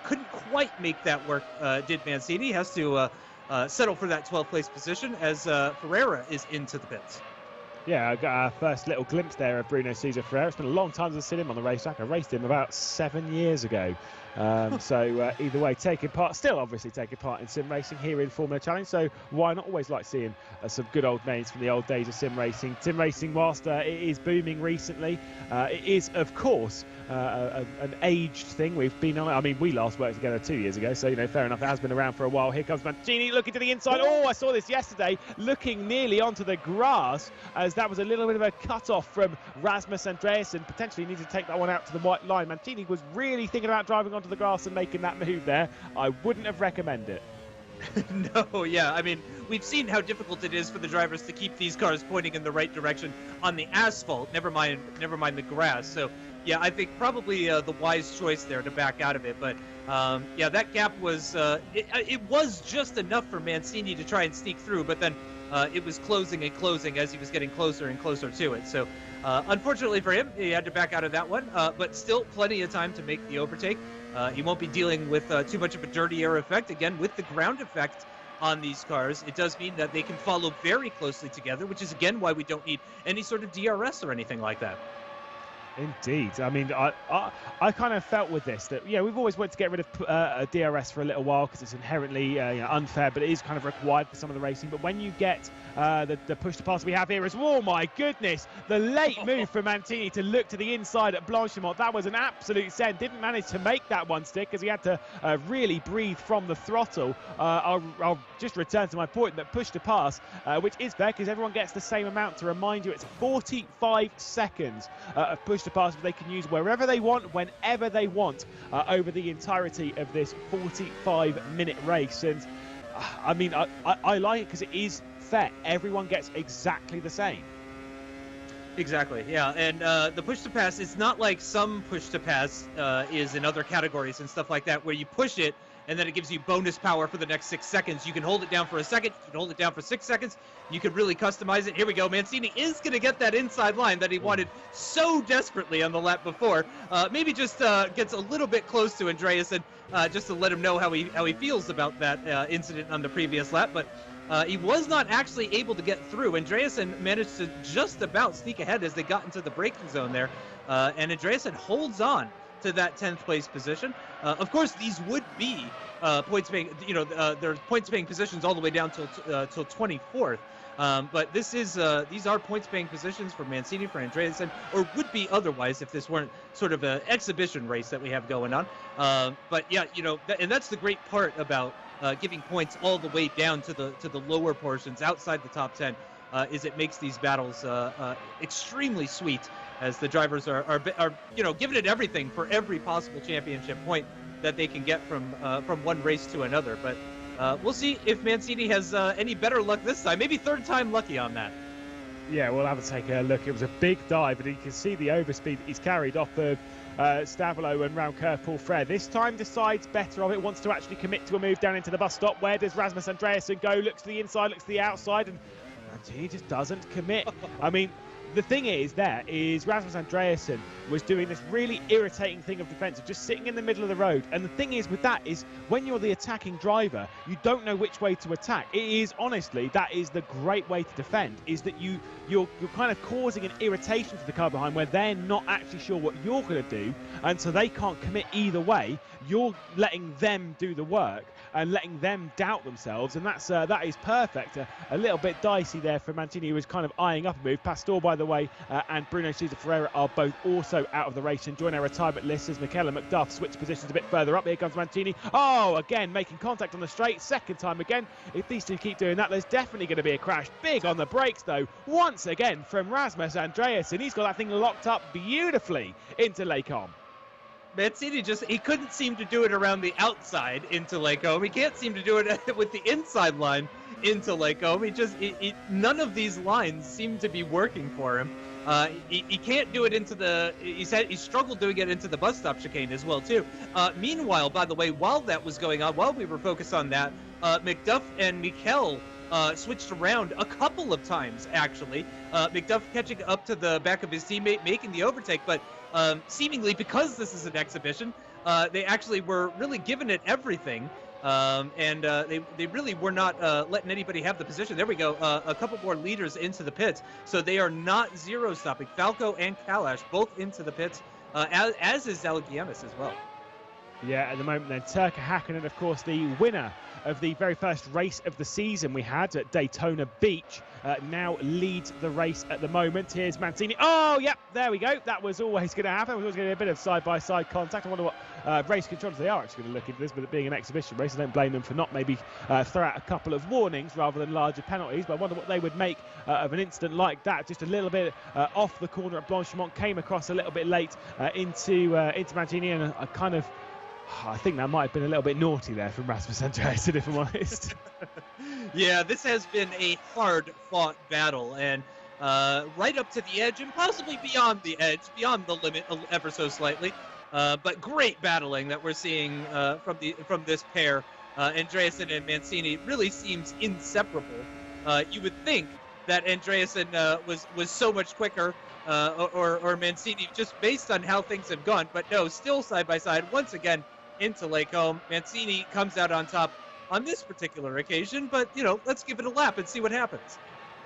Couldn't quite make that work, did Mancini. Has to settle for that 12th place position as Ferreira is into the pits. Yeah, I got our first little glimpse there of Bruno Cesar Ferreira. It's been a long time since I've seen him on the racetrack. I raced him about 7 years ago. So either way, still obviously taking part in sim racing here in Formula Challenge. So why not? Always like seeing some good old names from the old days of sim racing. Sim racing, whilst it is booming recently, it is, of course, an aged thing. We've been on it. I mean, we last worked together 2 years ago, so fair enough. It has been around for a while. Here comes Mancini looking to the inside. Oh, I saw this yesterday, looking nearly onto the grass, as that was a little bit of a cut-off from Rasmus Andreasen. Potentially needed to take that one out to the white line. Mancini was really thinking about driving onto the grass and making that move there. I wouldn't have recommended it. No, yeah. I mean, we've seen how difficult it is for the drivers to keep these cars pointing in the right direction on the asphalt, never mind the grass. So, yeah, I think probably the wise choice there to back out of it. But, yeah, that gap was it was just enough for Mancini to try and sneak through, but then it was closing and closing as he was getting closer and closer to it. So, unfortunately for him, he had to back out of that one, but still plenty of time to make the overtake. He won't be dealing with too much of a dirty air effect. Again, with the ground effect on these cars, it does mean that they can follow very closely together, which is, again, why we don't need any sort of DRS or anything like that. Indeed. I mean, I kind of felt with this that, we've always wanted to get rid of a DRS for a little while because it's inherently unfair, but it is kind of required for some of the racing. But when you get the push to pass we have here is, oh my goodness, the late move from Mancini to look to the inside at Blanchimont. That was an absolute send. Didn't manage to make that one stick because he had to really breathe from the throttle. I'll just return to my point that push to pass, which is fair because everyone gets the same amount. To remind you, it's 45 seconds of push to pass that they can use wherever they want, whenever they want, over the entirety of this 45-minute race. And I mean, I like it because it is fair. Everyone gets exactly the same. Exactly, yeah. And the push to pass, it's not like some push to pass is in other categories and stuff like that, where you push it and then it gives you bonus power for the next 6 seconds. You can hold it down for a second, you can hold it down for 6 seconds, you could really customize it. Here we go, Mancini is going to get that inside line that he wanted so desperately on the lap before. Maybe just gets a little bit close to Andreasen just to let him know how he feels about that incident on the previous lap, but he was not actually able to get through. Andreasen managed to just about sneak ahead as they got into the braking zone there, and Andreasen holds on to that 10th place position. Of course, these would be points paying, their points paying positions all the way down till 24th. But these are points paying positions for Mancini, for Andreasen, or would be otherwise if this weren't sort of an exhibition race that we have going on. But yeah, and that's the great part about giving points all the way down to the lower portions outside the top 10. Is it makes these battles extremely sweet, as the drivers are giving it everything for every possible championship point that they can get from one race to another. But we'll see if Mancini has any better luck this time. Maybe third time lucky on that. Yeah, we'll have to take a look. It was a big dive, and you can see the overspeed he's carried off of Stavolo and round curve Paul Frere. This time decides better of it, wants to actually commit to a move down into the bus stop. Where does Rasmus Andreasen go? Looks to the inside, looks to the outside, and he just doesn't commit. I mean, the thing is Rasmus Andreasen was doing this really irritating thing of defence, of just sitting in the middle of the road. And the thing is with that is, when you're the attacking driver, you don't know which way to attack. It is, honestly, that is the great way to defend, is that you're kind of causing an irritation to the car behind, where they're not actually sure what you're going to do, and so they can't commit either way. You're letting them do the work and letting them doubt themselves, and that is perfect. A little bit dicey there for Mancini, who was kind of eyeing up a move. Pastor, by the way, and Bruno Sousa Ferreira are both also out of the race and join our retirement list as Michaela McDuff switch positions a bit further up. Here comes Mancini. Oh, again, making contact on the straight. Second time again. If these two keep doing that, there's definitely going to be a crash. Big on the brakes, though, once again from Rasmus Andreasen. He's got that thing locked up beautifully into Lake Om. Mancini he couldn't seem to do it around the outside into Lake Om. He can't seem to do it with the inside line into Lake Om. None of these lines seem to be working for him. He can't do it into he struggled doing it into the bus stop chicane as well, too. Meanwhile, by the way, while that was going on, while we were focused on that, McDuff and Mikel switched around a couple of times, actually. McDuff catching up to the back of his teammate, making the overtake, but seemingly because this is an exhibition, they actually were really giving it everything. And they really were not letting anybody have the position. There we go. A couple more leaders into the pits. So they are not zero stopping. Falco and Kalash both into the pits, as is Zalagianis as well. Yeah, at the moment then, Turka Hakkinen, of course, the winner of the very first race of the season we had at Daytona Beach, now leads the race at the moment. Here's Mancini. Oh, yep, there we go. That was always going to happen. It was always going to be a bit of side-by-side contact. I wonder what race controllers they are actually going to look into this, but it being an exhibition race, I don't blame them for not maybe throw out a couple of warnings rather than larger penalties. But I wonder what they would make of an incident like that. Just a little bit off the corner at Blanchimont, came across a little bit late into Mancini, and a kind of, I think that might have been a little bit naughty there from Rasmus Andreasen, if I'm honest. Yeah, this has been a hard-fought battle, and right up to the edge, and possibly beyond the edge, beyond the limit ever so slightly. But great battling that we're seeing from this pair. Andreasen and Mancini really seems inseparable. You would think that Andreasen was so much quicker, or Mancini, just based on how things have gone. But no, still side by side once again into Lake Om. Mancini comes out on top on this particular occasion, but let's give it a lap and see what happens.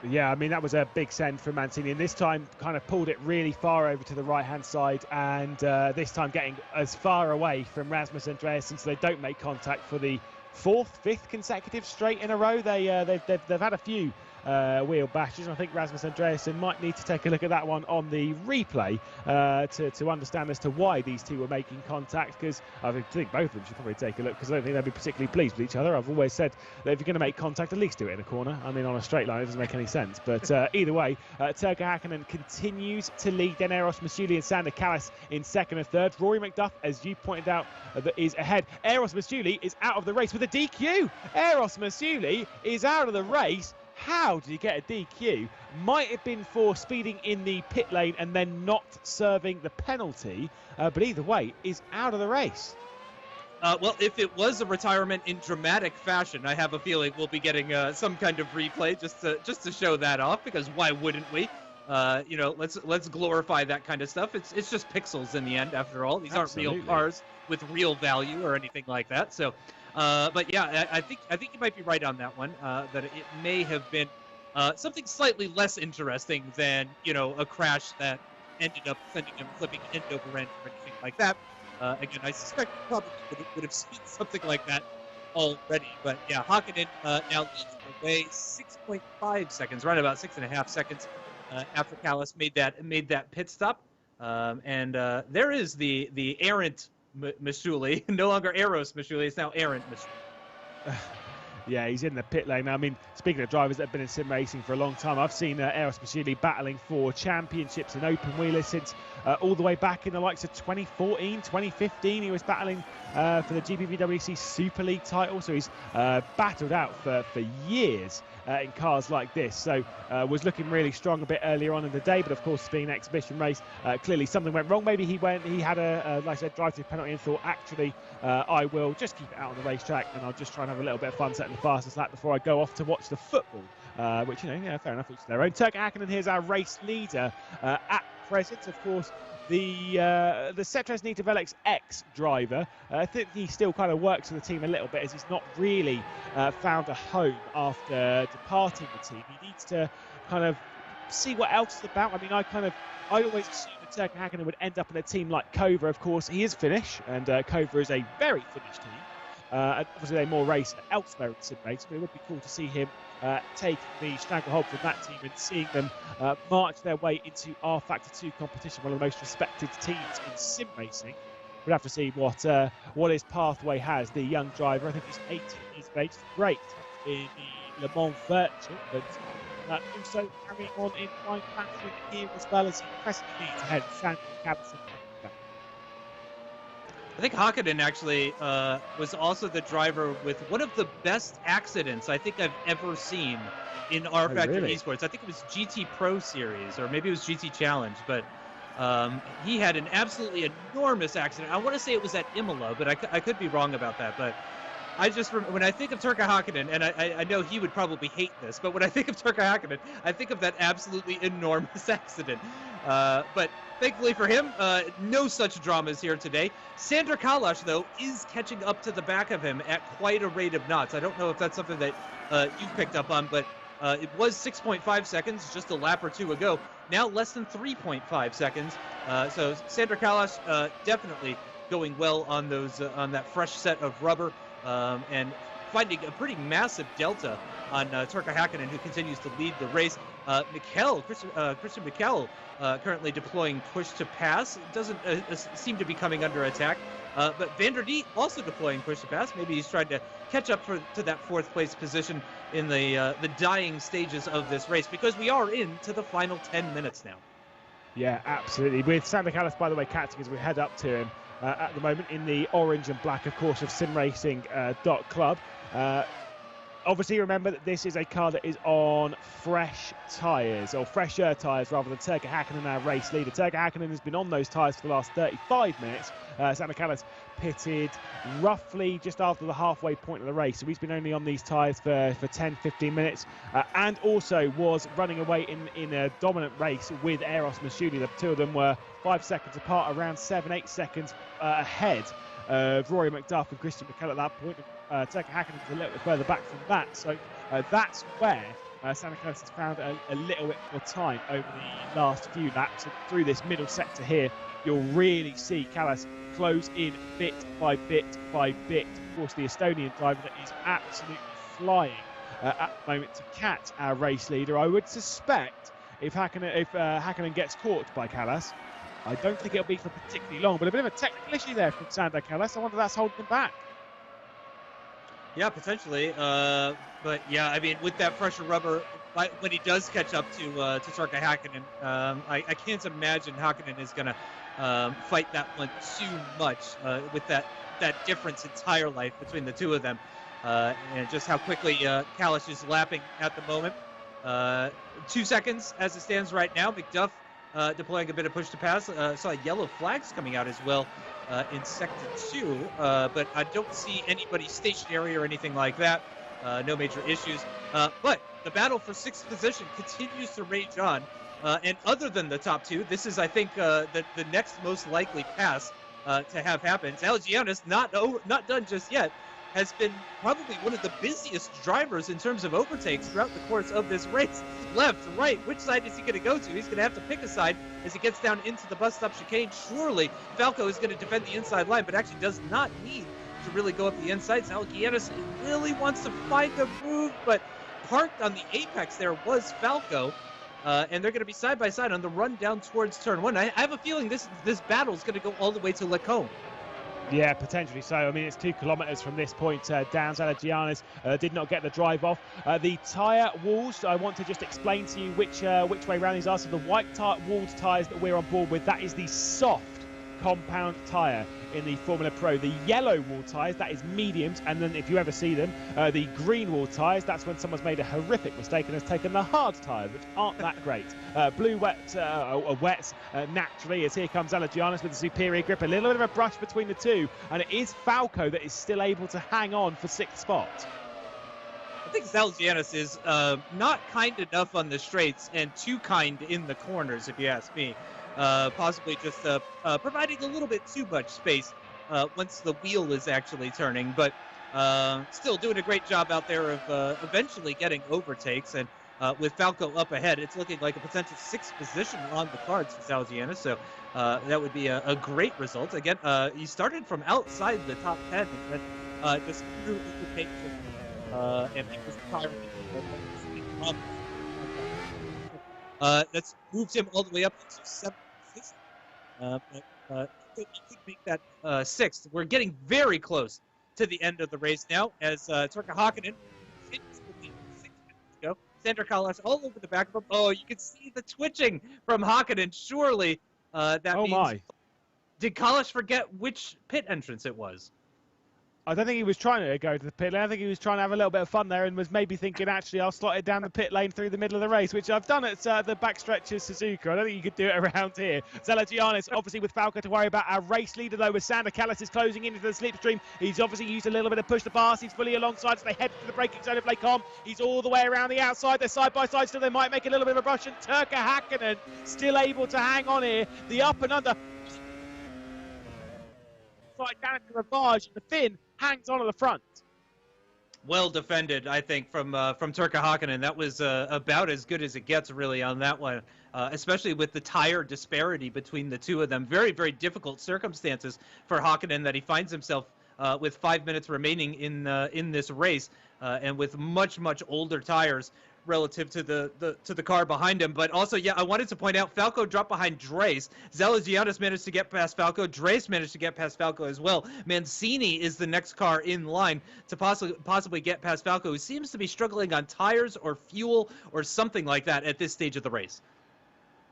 Yeah, I mean, that was a big send from Mancini, and this time kind of pulled it really far over to the right-hand side, and this time getting as far away from Rasmus Andreasen so they don't make contact for the fifth consecutive straight in a row. They've had a few wheel bashes, and I think Rasmus Andreasen might need to take a look at that one on the replay to understand as to why these two were making contact, because I think both of them should probably take a look, because I don't think they'd be particularly pleased with each other. I've always said that if you're going to make contact, at least do it in a corner. I mean, on a straight line it doesn't make any sense, but either way, Turka Hakkinen continues to lead, then Eros Masuli and Sander Kallas in second and third. Rory McDuff, as you pointed out, is ahead. Eros Masuli is out of the race with a DQ. Eros Masuli is out of the race. How did he get a DQ? Might have been for speeding in the pit lane and then not serving the penalty, but either way, is out of the race. Well, if it was a retirement in dramatic fashion, I have a feeling we'll be getting some kind of replay just to show that off, because why wouldn't we? Let's glorify that kind of stuff. It's just pixels in the end, after all. These Absolutely. aren't real cars with real value or anything like that. So. But yeah, I think you might be right on that one. That it may have been something slightly less interesting than a crash that ended up sending him flipping end over end or anything like that. Again, I suspect probably would have seen something like that already. But yeah, Hakkinen now leads the way 6.5 seconds, right about 6.5 seconds after Callis made that pit stop. And there is the errant Mashuli, no longer Eros Mashuli, it's now errant Mashuli. Yeah, he's in the pit lane. I mean, speaking of drivers that have been in sim racing for a long time, I've seen Eros Mashuli battling for championships in open wheelers since all the way back in the likes of 2014, 2015. He was battling for the GPVWC Super League title, so he's battled out for years in cars like this. So was looking really strong a bit earlier on in the day, but of course, being an exhibition race, clearly something went wrong. Maybe he had a like I said, drive-through penalty and thought, actually, I will just keep it out on the racetrack and I'll just try and have a little bit of fun setting the fastest lap before I go off to watch the football, which, you know, yeah, fair enough, each their own. Turka Hakkinen, here's our race leader at present. Of course, the Cetres Nita X driver, I think he still kind of works for the team a little bit, as he's not really found a home after departing the team. He needs to kind of see what else is about. I mean, I always assumed that Turka Hakkinen would end up in a team like Kova. Of course, he is Finnish, and Kova is a very Finnish team. Obviously, they more race elsewhere in sim race, but it would be cool to see him take the stranglehold from that team and seeing them march their way into R Factor 2 competition, one of the most respected teams in sim racing. We'll have to see what his pathway has. The young driver, I think he's 18 years of age, great in the Le Mans Virtual, but also carrying on in fine fashion here as well, as he presently leads ahead of Sandro Cabazon. I think Hakkinen actually was also the driver with one of the best accidents I think I've ever seen in R Factor Esports. I think it was GT Pro Series, or maybe it was GT Challenge, but he had an absolutely enormous accident. I want to say it was at Imola, but I could be wrong about that. But I just when I think of Turka Hakkinen, and I know he would probably hate this, but when I think of Turka Hakkinen, I think of that absolutely enormous accident. But thankfully for him, no such dramas here today. Sander Kalash, though, is catching up to the back of him at quite a rate of knots. I don't know if that's something that you've picked up on, but it was 6.5 seconds just a lap or two ago. Now less than 3.5 seconds. So Sander Kalash definitely going well on those on that fresh set of rubber, and finding a pretty massive delta on Turka Hakkinen, who continues to lead the race. Christian Mikkel currently deploying push to pass. Doesn't seem to be coming under attack. But Van der Diet also deploying push to pass. Maybe he's trying to catch up to that fourth place position in the dying stages of this race, because we are into the final 10 minutes now. Yeah, absolutely. With Sander Callis, by the way, catching as we head up to him at the moment in the orange and black, of course, of simracing.club. Obviously, remember that this is a car that is on fresh tyres, or fresher tyres rather than Turka Hakkinen, our race leader. Turka Hakkinen has been on those tyres for the last 35 minutes. Sander Callis pitted roughly just after the halfway point of the race, so he's been only on these tyres for 10-15 minutes, and also was running away in a dominant race with Eros Mashuli. The two of them were 5 seconds apart, around 7-8 seconds ahead of Rory McDuff and Christian Mikkel at that point. Turka Hakkinen is a little bit further back from that, so that's where Sander Callis has found a little bit more time over the last few laps. And through this middle sector here, you'll really see Callis close in bit by bit by bit. Of course, the Estonian driver that is absolutely flying at the moment to catch our race leader. I would suspect if Hakkinen gets caught by Callis, I don't think it'll be for particularly long, but a bit of a technical issue there from Sander Callis. I wonder if that's holding him back. Yeah, potentially. But yeah, I mean, with that fresher rubber, when he does catch up to Turka Hakkinen, I can't imagine Hakkinen is going to fight that one too much with that difference in tire life between the two of them, and just how quickly Callis is lapping at the moment. 2 seconds as it stands right now. McDuff deploying a bit of push to pass. Saw yellow flags coming out as well in Sector 2, but I don't see anybody stationary or anything like that. No major issues. But the battle for 6th position continues to rage on. And other than the top two, this is, I think, the next most likely pass to have happen. Zalagianis, not done just yet, has been probably one of the busiest drivers in terms of overtakes throughout the course of this race. Left, right, which side is he going to go to? He's going to have to pick a side as he gets down into the bus stop chicane. Surely Falco is going to defend the inside line, but actually does not need to really go up the inside. Zalagianis really wants to find a move, but parked on the apex there was Falco. And they're going to be side by side on the run down towards turn 1. I have a feeling this battle is going to go all the way to Lecombe. Yeah, potentially so. I mean, it's 2 kilometres from this point down. Zalagianis did not get the drive off. The tyre walls, I want to just explain to you which way round these are. So the white walled tyres that we're on board with, that is the soft compound tyre in the Formula Pro. The yellow wall tyres, that is mediums, and then if you ever see them, the green wall tyres, that's when someone's made a horrific mistake and has taken the hard tyres, which aren't that great. Blue wets naturally, as here comes Zalagianis with the superior grip. A little bit of a brush between the two, and it is Falco that is still able to hang on for 6th spot. I think Zalagianis is not kind enough on the straights and too kind in the corners, if you ask me. Possibly just providing a little bit too much space once the wheel is actually turning, but still doing a great job out there of eventually getting overtakes. And with Falco up ahead, it's looking like a potential 6th position on the cards for Zalagianis, so that would be a great result. Again, he started from outside the top 10 and then just threw overtakes and he was tiring. That's moved him all the way up to 7th. But he could make that 6th. We're getting very close to the end of the race now as Turka Hakkinen continues to lead 6 minutes ago. Sander Kalas all over the back of him. Oh, you can see the twitching from Hakkinen. Surely that means... my. Did Kalas forget which pit entrance it was? I don't think he was trying to go to the pit lane. I think he was trying to have a little bit of fun there and was maybe thinking, actually, I'll slot it down the pit lane through the middle of the race, which I've done at the backstretch of Suzuka. I don't think you could do it around here. Zalagianis, obviously with Falco to worry about. Our race leader, though, with Sander Kalas is closing into the slipstream. He's obviously used a little bit of push to pass. He's fully alongside as they head to the braking zone of Lecombe. He's all the way around the outside. They're side by side still. They might make a little bit of a brush. And Turka Hakkinen still able to hang on here. The up and under. Down to Ravage, the Finn hangs on at the front. Well defended, I think, from Turka Hakkinen. That was about as good as it gets, really, on that one, especially with the tire disparity between the two of them. Very, very difficult circumstances for Hakkinen that he finds himself with 5 minutes remaining in this race, and with much, much older tires relative to the car behind him. But also, yeah, I wanted to point out, Falco dropped behind Dreis. Zalagianis managed to get past Falco. Dreis managed to get past Falco as well. Mancini is the next car in line to possibly get past Falco, who seems to be struggling on tires or fuel or something like that at this stage of the race.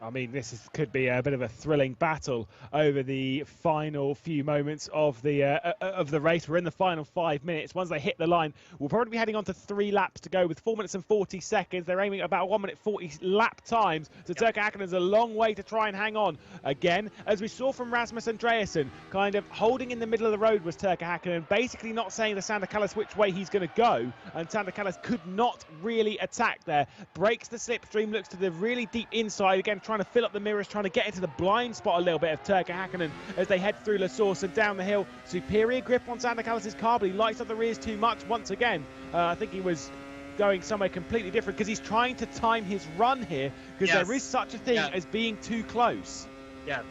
I mean, could be a bit of a thrilling battle over the final few moments of the race. We're in the final 5 minutes. Once they hit the line, we'll probably be heading on to 3 laps to go with 4 minutes and 40 seconds. They're aiming at about 1 minute 40 lap times. So Turka Hakkinen's a long way to try and hang on. Again, as we saw from Rasmus Andreasen, kind of holding in the middle of the road was Turka Hakkinen, basically not saying to Sander Kalas which way he's going to go. And Sander Kalas could not really attack there. Breaks the slipstream, looks to the really deep inside again, trying to fill up the mirrors, trying to get into the blind spot a little bit of Turka Hakkinen as they head through La Source and down the hill. Superior grip on Sander Kalas' car, but he lights up the rears too much once again. I think he was going somewhere completely different because he's trying to time his run here because there is such a thing as being too close. Yeah.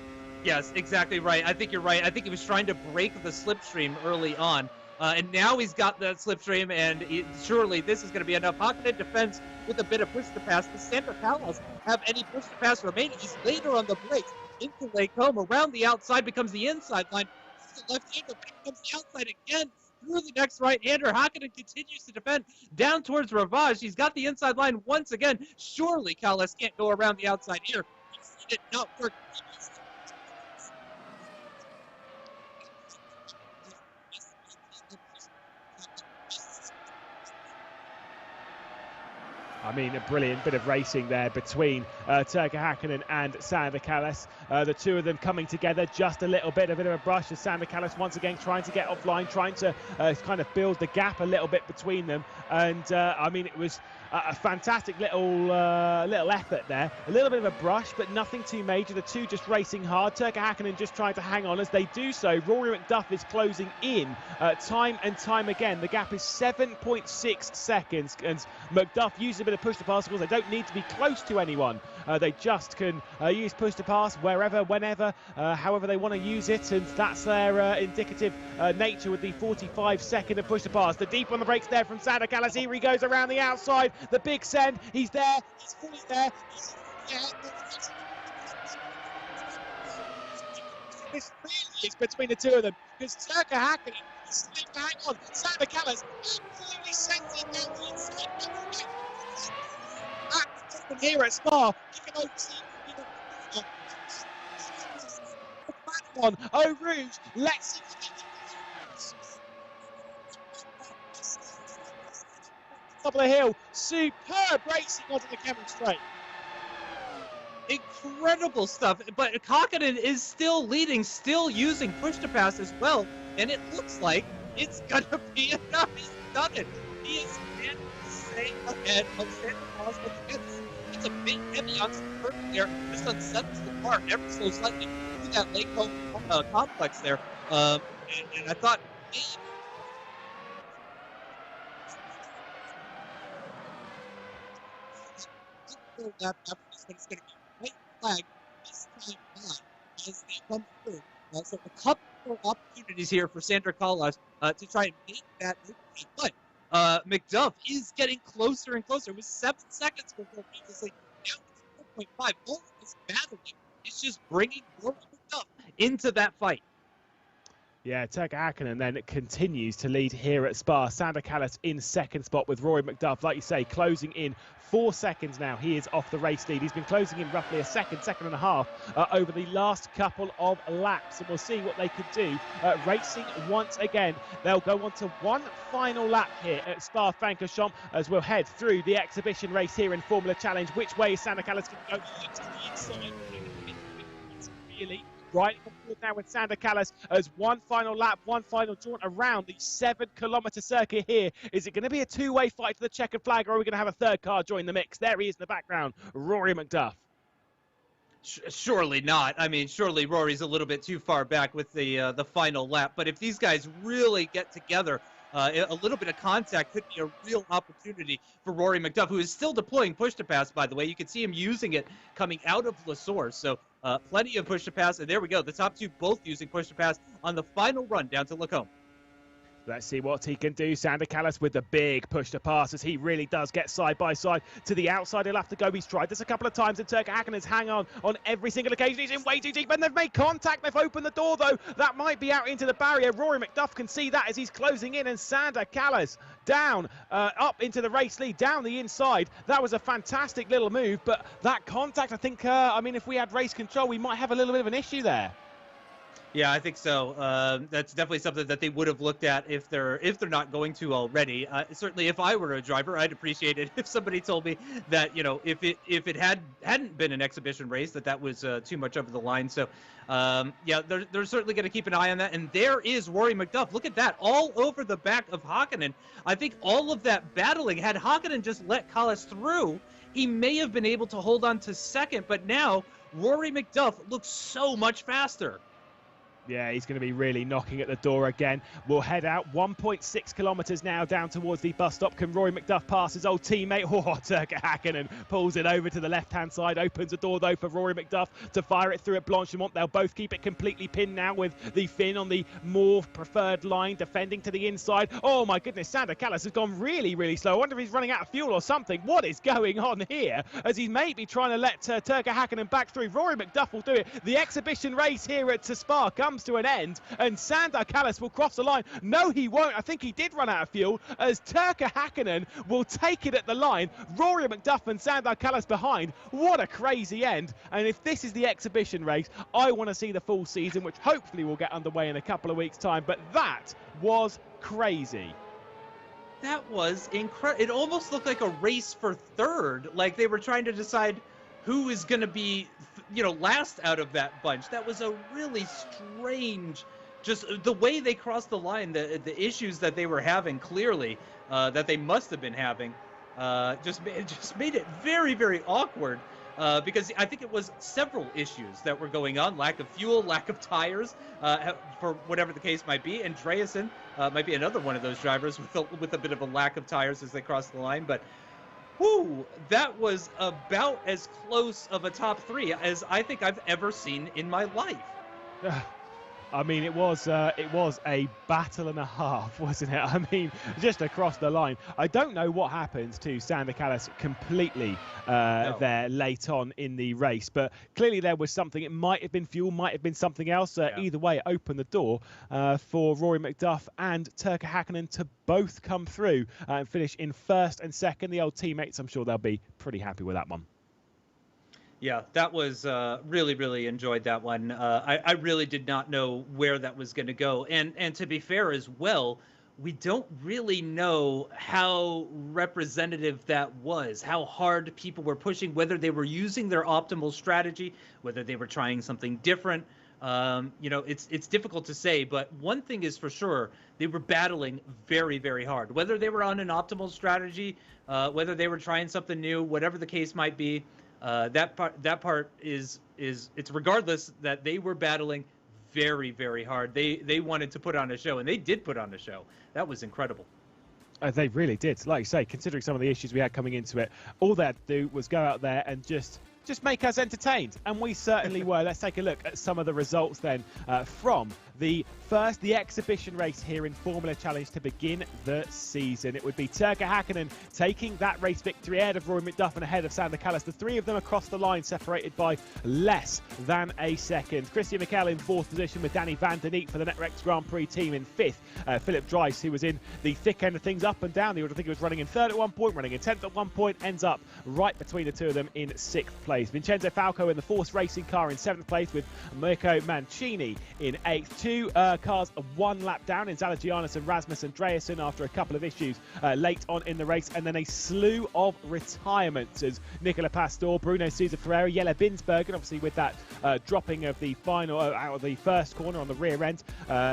Yes, exactly right. I think you're right. I think he was trying to break the slipstream early on. And now he's got that slipstream, and surely this is going to be enough. Hakkinen defends with a bit of push to pass. Does Sander Kalas have any push to pass remaining? He's later on the brakes into Lecombe, around the outside, becomes the inside line. The left-hander becomes the outside again through the next right-hander. Hakkinen continues to defend down towards Ravage. He's got the inside line once again. Surely Kalas can't go around the outside here. He's seen it not work. I mean, a brilliant bit of racing there between Turka Hakkinen and Sander Kalas. The two of them coming together, just a bit of a brush as Sander Kalas once again trying to get offline, trying to kind of build the gap a little bit between them. And I mean, it was a fantastic little effort there. A little bit of a brush, but nothing too major. The two just racing hard. Turka Hakkinen just trying to hang on. As they do so, Rory McDuff is closing in time and time again. The gap is 7.6 seconds, and McDuff used a bit bit of push to pass. Of course, they don't need to be close to anyone. They just can use push to pass wherever, whenever, however they want to use it, and that's their indicative nature with the 45-second of push to pass. The deep on the brakes there from Sander Callas. Here he goes around the outside. The big send. He's there. He's fully there. This really is between the two of them, because Turka Hakkinen is to hang on. Sander Callas absolutely sends it down the inside. From here at Spa, you can oversee on Eau Rouge. Let's see top of the hill. Superb racing onto the Kemmel straight. Incredible stuff, but Hakkinen is still leading, still using push to pass as well, and it looks like it's gonna be enough. He's done it. He is managed to stay ahead of Santa Claus. It's a big heavy on some curve there. This unsettles the car ever so slightly through that Lake Home complex there. And I thought, it's going to be white flag this time on as they come through. So a couple more opportunities here for Sander Callas to try and make that movie. But McDuff is getting closer and closer. It was 7 seconds before previously. Now it's 4.5. All of this battling is just bringing more McDuff into that fight. Yeah, Turka Hakkinen then continues to lead here at Spa. Sander Callas in second spot with Rory McDuff, like you say, closing in 4 seconds now. He is off the race lead. He's been closing in roughly a second and a half over the last couple of laps. And we'll see what they can do. Racing once again. They'll go on to one final lap here at Spa-Francorchamps as we'll head through the exhibition race here in Formula Challenge. Which way is Sander Callas going to go? To the inside. Really right forward now with Sander Callas as one final lap, one final jaunt around the 7-kilometre circuit here. Is it going to be a two-way fight to the checkered flag, or are we going to have a third car join the mix? There he is in the background, Rory McDuff. Surely not. I mean, surely Rory's a little bit too far back with the final lap. But if these guys really get together, a little bit of contact could be a real opportunity for Rory McDuff, who is still deploying push to pass, by the way. You can see him using it coming out of La Source. So plenty of push to pass. And there we go. The top two both using push to pass on the final run down to Lacombe. Let's see what he can do. Sander Callas with the big push to pass as he really does get side by side to the outside. He'll have to go. He's tried this a couple of times, and Turka Hakkinen's hang on every single occasion. He's in way too deep, and they've made contact. They've opened the door, though. That might be out into the barrier. Rory McDuff can see that as he's closing in, and Sander Callas down, up into the race lead, down the inside. That was a fantastic little move, but that contact, I think, I mean, if we had race control, we might have a little bit of an issue there. Yeah, I think so. That's definitely something that they would have looked at if they're not going to already. Certainly, if I were a driver, I'd appreciate it if somebody told me that, you know, if it hadn't been an exhibition race, that was too much over the line. So, yeah, they're certainly going to keep an eye on that. And there is Rory McDuff. Look at that, all over the back of Hakkinen. I think all of that battling, had Hakkinen just let Callas through, he may have been able to hold on to second. But now Rory McDuff looks so much faster. Yeah, he's going to be really knocking at the door again. We'll head out 1.6 kilometres now down towards the bus stop. Can Rory McDuff pass his old teammate? Oh, Turka Hakkinen pulls it over to the left-hand side. Opens the door, though, for Rory McDuff to fire it through at Blanchimont. They'll both keep it completely pinned now with the Finn on the more preferred line, defending to the inside. Oh, my goodness, Sander Callas has gone really, really slow. I wonder if he's running out of fuel or something. What is going on here? As he may be trying to let Turka Hakkinen back through. Rory McDuff will do it. The exhibition race here at Spa comes to an end, and Sander Callas will cross the line. No, he won't. I think he did run out of fuel, as Turka Hakkinen will take it at the line. Rory McDuff and Sander Callas behind. What a crazy end. And if this is the exhibition race, I want to see the full season, which hopefully will get underway in a couple of weeks' time. But that was crazy. That was incredible. It almost looked like a race for third, like they were trying to decide who is going to be, you know, last out of that bunch. That was a really strange, just the way they crossed the line, the issues that they were having, clearly, that they must have been having, just made it very, very awkward, because I think it was several issues that were going on: lack of fuel, lack of tires, for whatever the case might be. Andreasen might be another one of those drivers with a bit of a lack of tires as they crossed the line, but Whoo, that was about as close of a top three as I think I've ever seen in my life. I mean, it was a battle and a half, wasn't it? I mean, just across the line. I don't know what happened to Sander Callis completely there late on in the race, but clearly there was something. It might have been fuel, might have been something else. Either way, it opened the door for Rory McDuff and Turkka Häkkinen to both come through and finish in first and second. The old teammates, I'm sure they'll be pretty happy with that one. Yeah, that was really, really enjoyed that one. I really did not know where that was going to go. And to be fair as well, we don't really know how representative that was, how hard people were pushing, whether they were using their optimal strategy, whether they were trying something different. It's difficult to say, but one thing is for sure, they were battling very, very hard. Whether they were on an optimal strategy, whether they were trying something new, whatever the case might be. That part is it's regardless that they were battling very, very hard. They wanted to put on a show, and they did put on a show. That was incredible. They really did. Like you say, considering some of the issues we had coming into it, all they had to do was go out there and just make us entertained, and we certainly were. Let's take a look at some of the results then from the exhibition race here in Formula Challenge to begin the season. It would be Turkka Häkkinen taking that race victory ahead of Rory McDuff and ahead of Sander Callis. The three of them across the line separated by less than a second. Christian Mikel in fourth position with Danny van der Neat for the Netrex Grand Prix team in fifth. Philip Dries, who was in the thick end of things up and down the order. I think he was running in third at one point, running in 10th at one point, ends up right between the two of them in sixth place. Vincenzo Falco in the Force Racing car in seventh place with Mirko Mancini in eighth. Two cars one lap down in Zalagianis and Rasmus Andreasen after a couple of issues late on in the race, and then a slew of retirements as Nicola Pastor, Bruno Sousa Ferreira, Jelle Binsbergen, obviously with that dropping of the final out of the first corner on the rear end.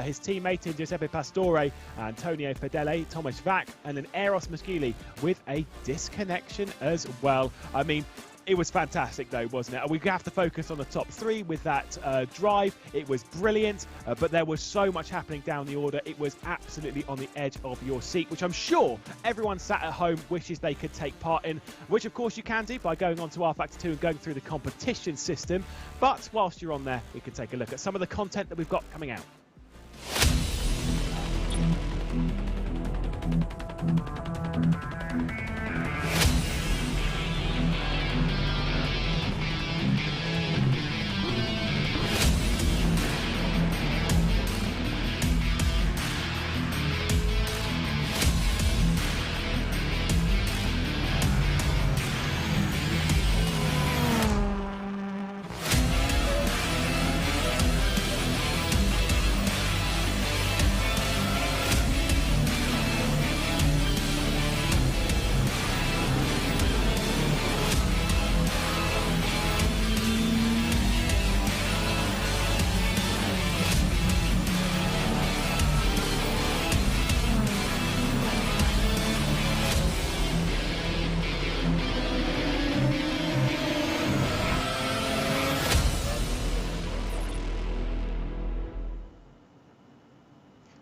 His teammate in Giuseppe Pastore, Antonio Fedele, Thomas Vac, and then Eros Muschili with a disconnection as well. I mean, it was fantastic though, wasn't it? We have to focus on the top three with that drive. It was brilliant, but there was so much happening down the order. It was absolutely on the edge of your seat, which I'm sure everyone sat at home wishes they could take part in, which of course you can do by going on to R Factor 2 and going through the competition system. But whilst you're on there, we can take a look at some of the content that we've got coming out.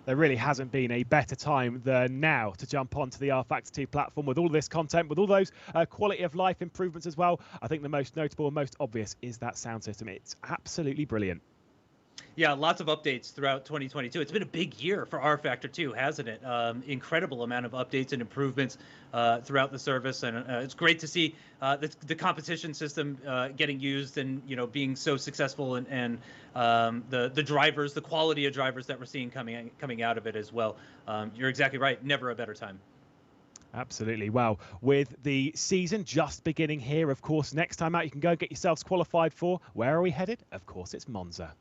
There really hasn't been a better time than now to jump onto the R Factor 2 platform with all this content, with all those quality of life improvements as well. I think the most notable and most obvious is that sound system. It's absolutely brilliant. Yeah, lots of updates throughout 2022. It's been a big year for R Factor 2, hasn't it? Incredible amount of updates and improvements throughout the service, and it's great to see the competition system getting used and being so successful, and the drivers, the quality of drivers that we're seeing coming out of it as well. You're exactly right. Never a better time. Absolutely. Well, with the season just beginning here, of course, next time out you can go get yourselves qualified for. Where are we headed? Of course, it's Monza.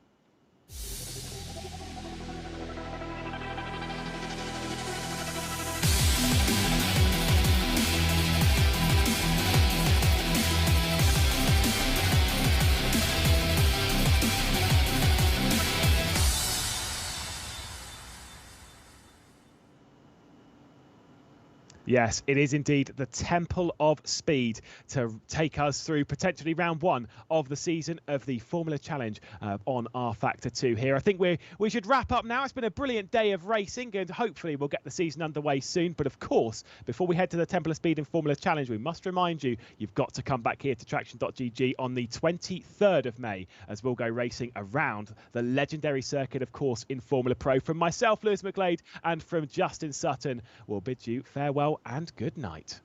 Yes, it is indeed the Temple of Speed to take us through potentially round 1 of the season of the Formula Challenge on R Factor 2 here. I think we should wrap up now. It's been a brilliant day of racing and hopefully we'll get the season underway soon. But of course, before we head to the Temple of Speed and Formula Challenge, we must remind you, you've got to come back here to traction.gg on the 23rd of May as we'll go racing around the legendary circuit, of course, in Formula Pro. From myself, Lewis McGlade, and from Justin Sutton, we'll bid you farewell and good night.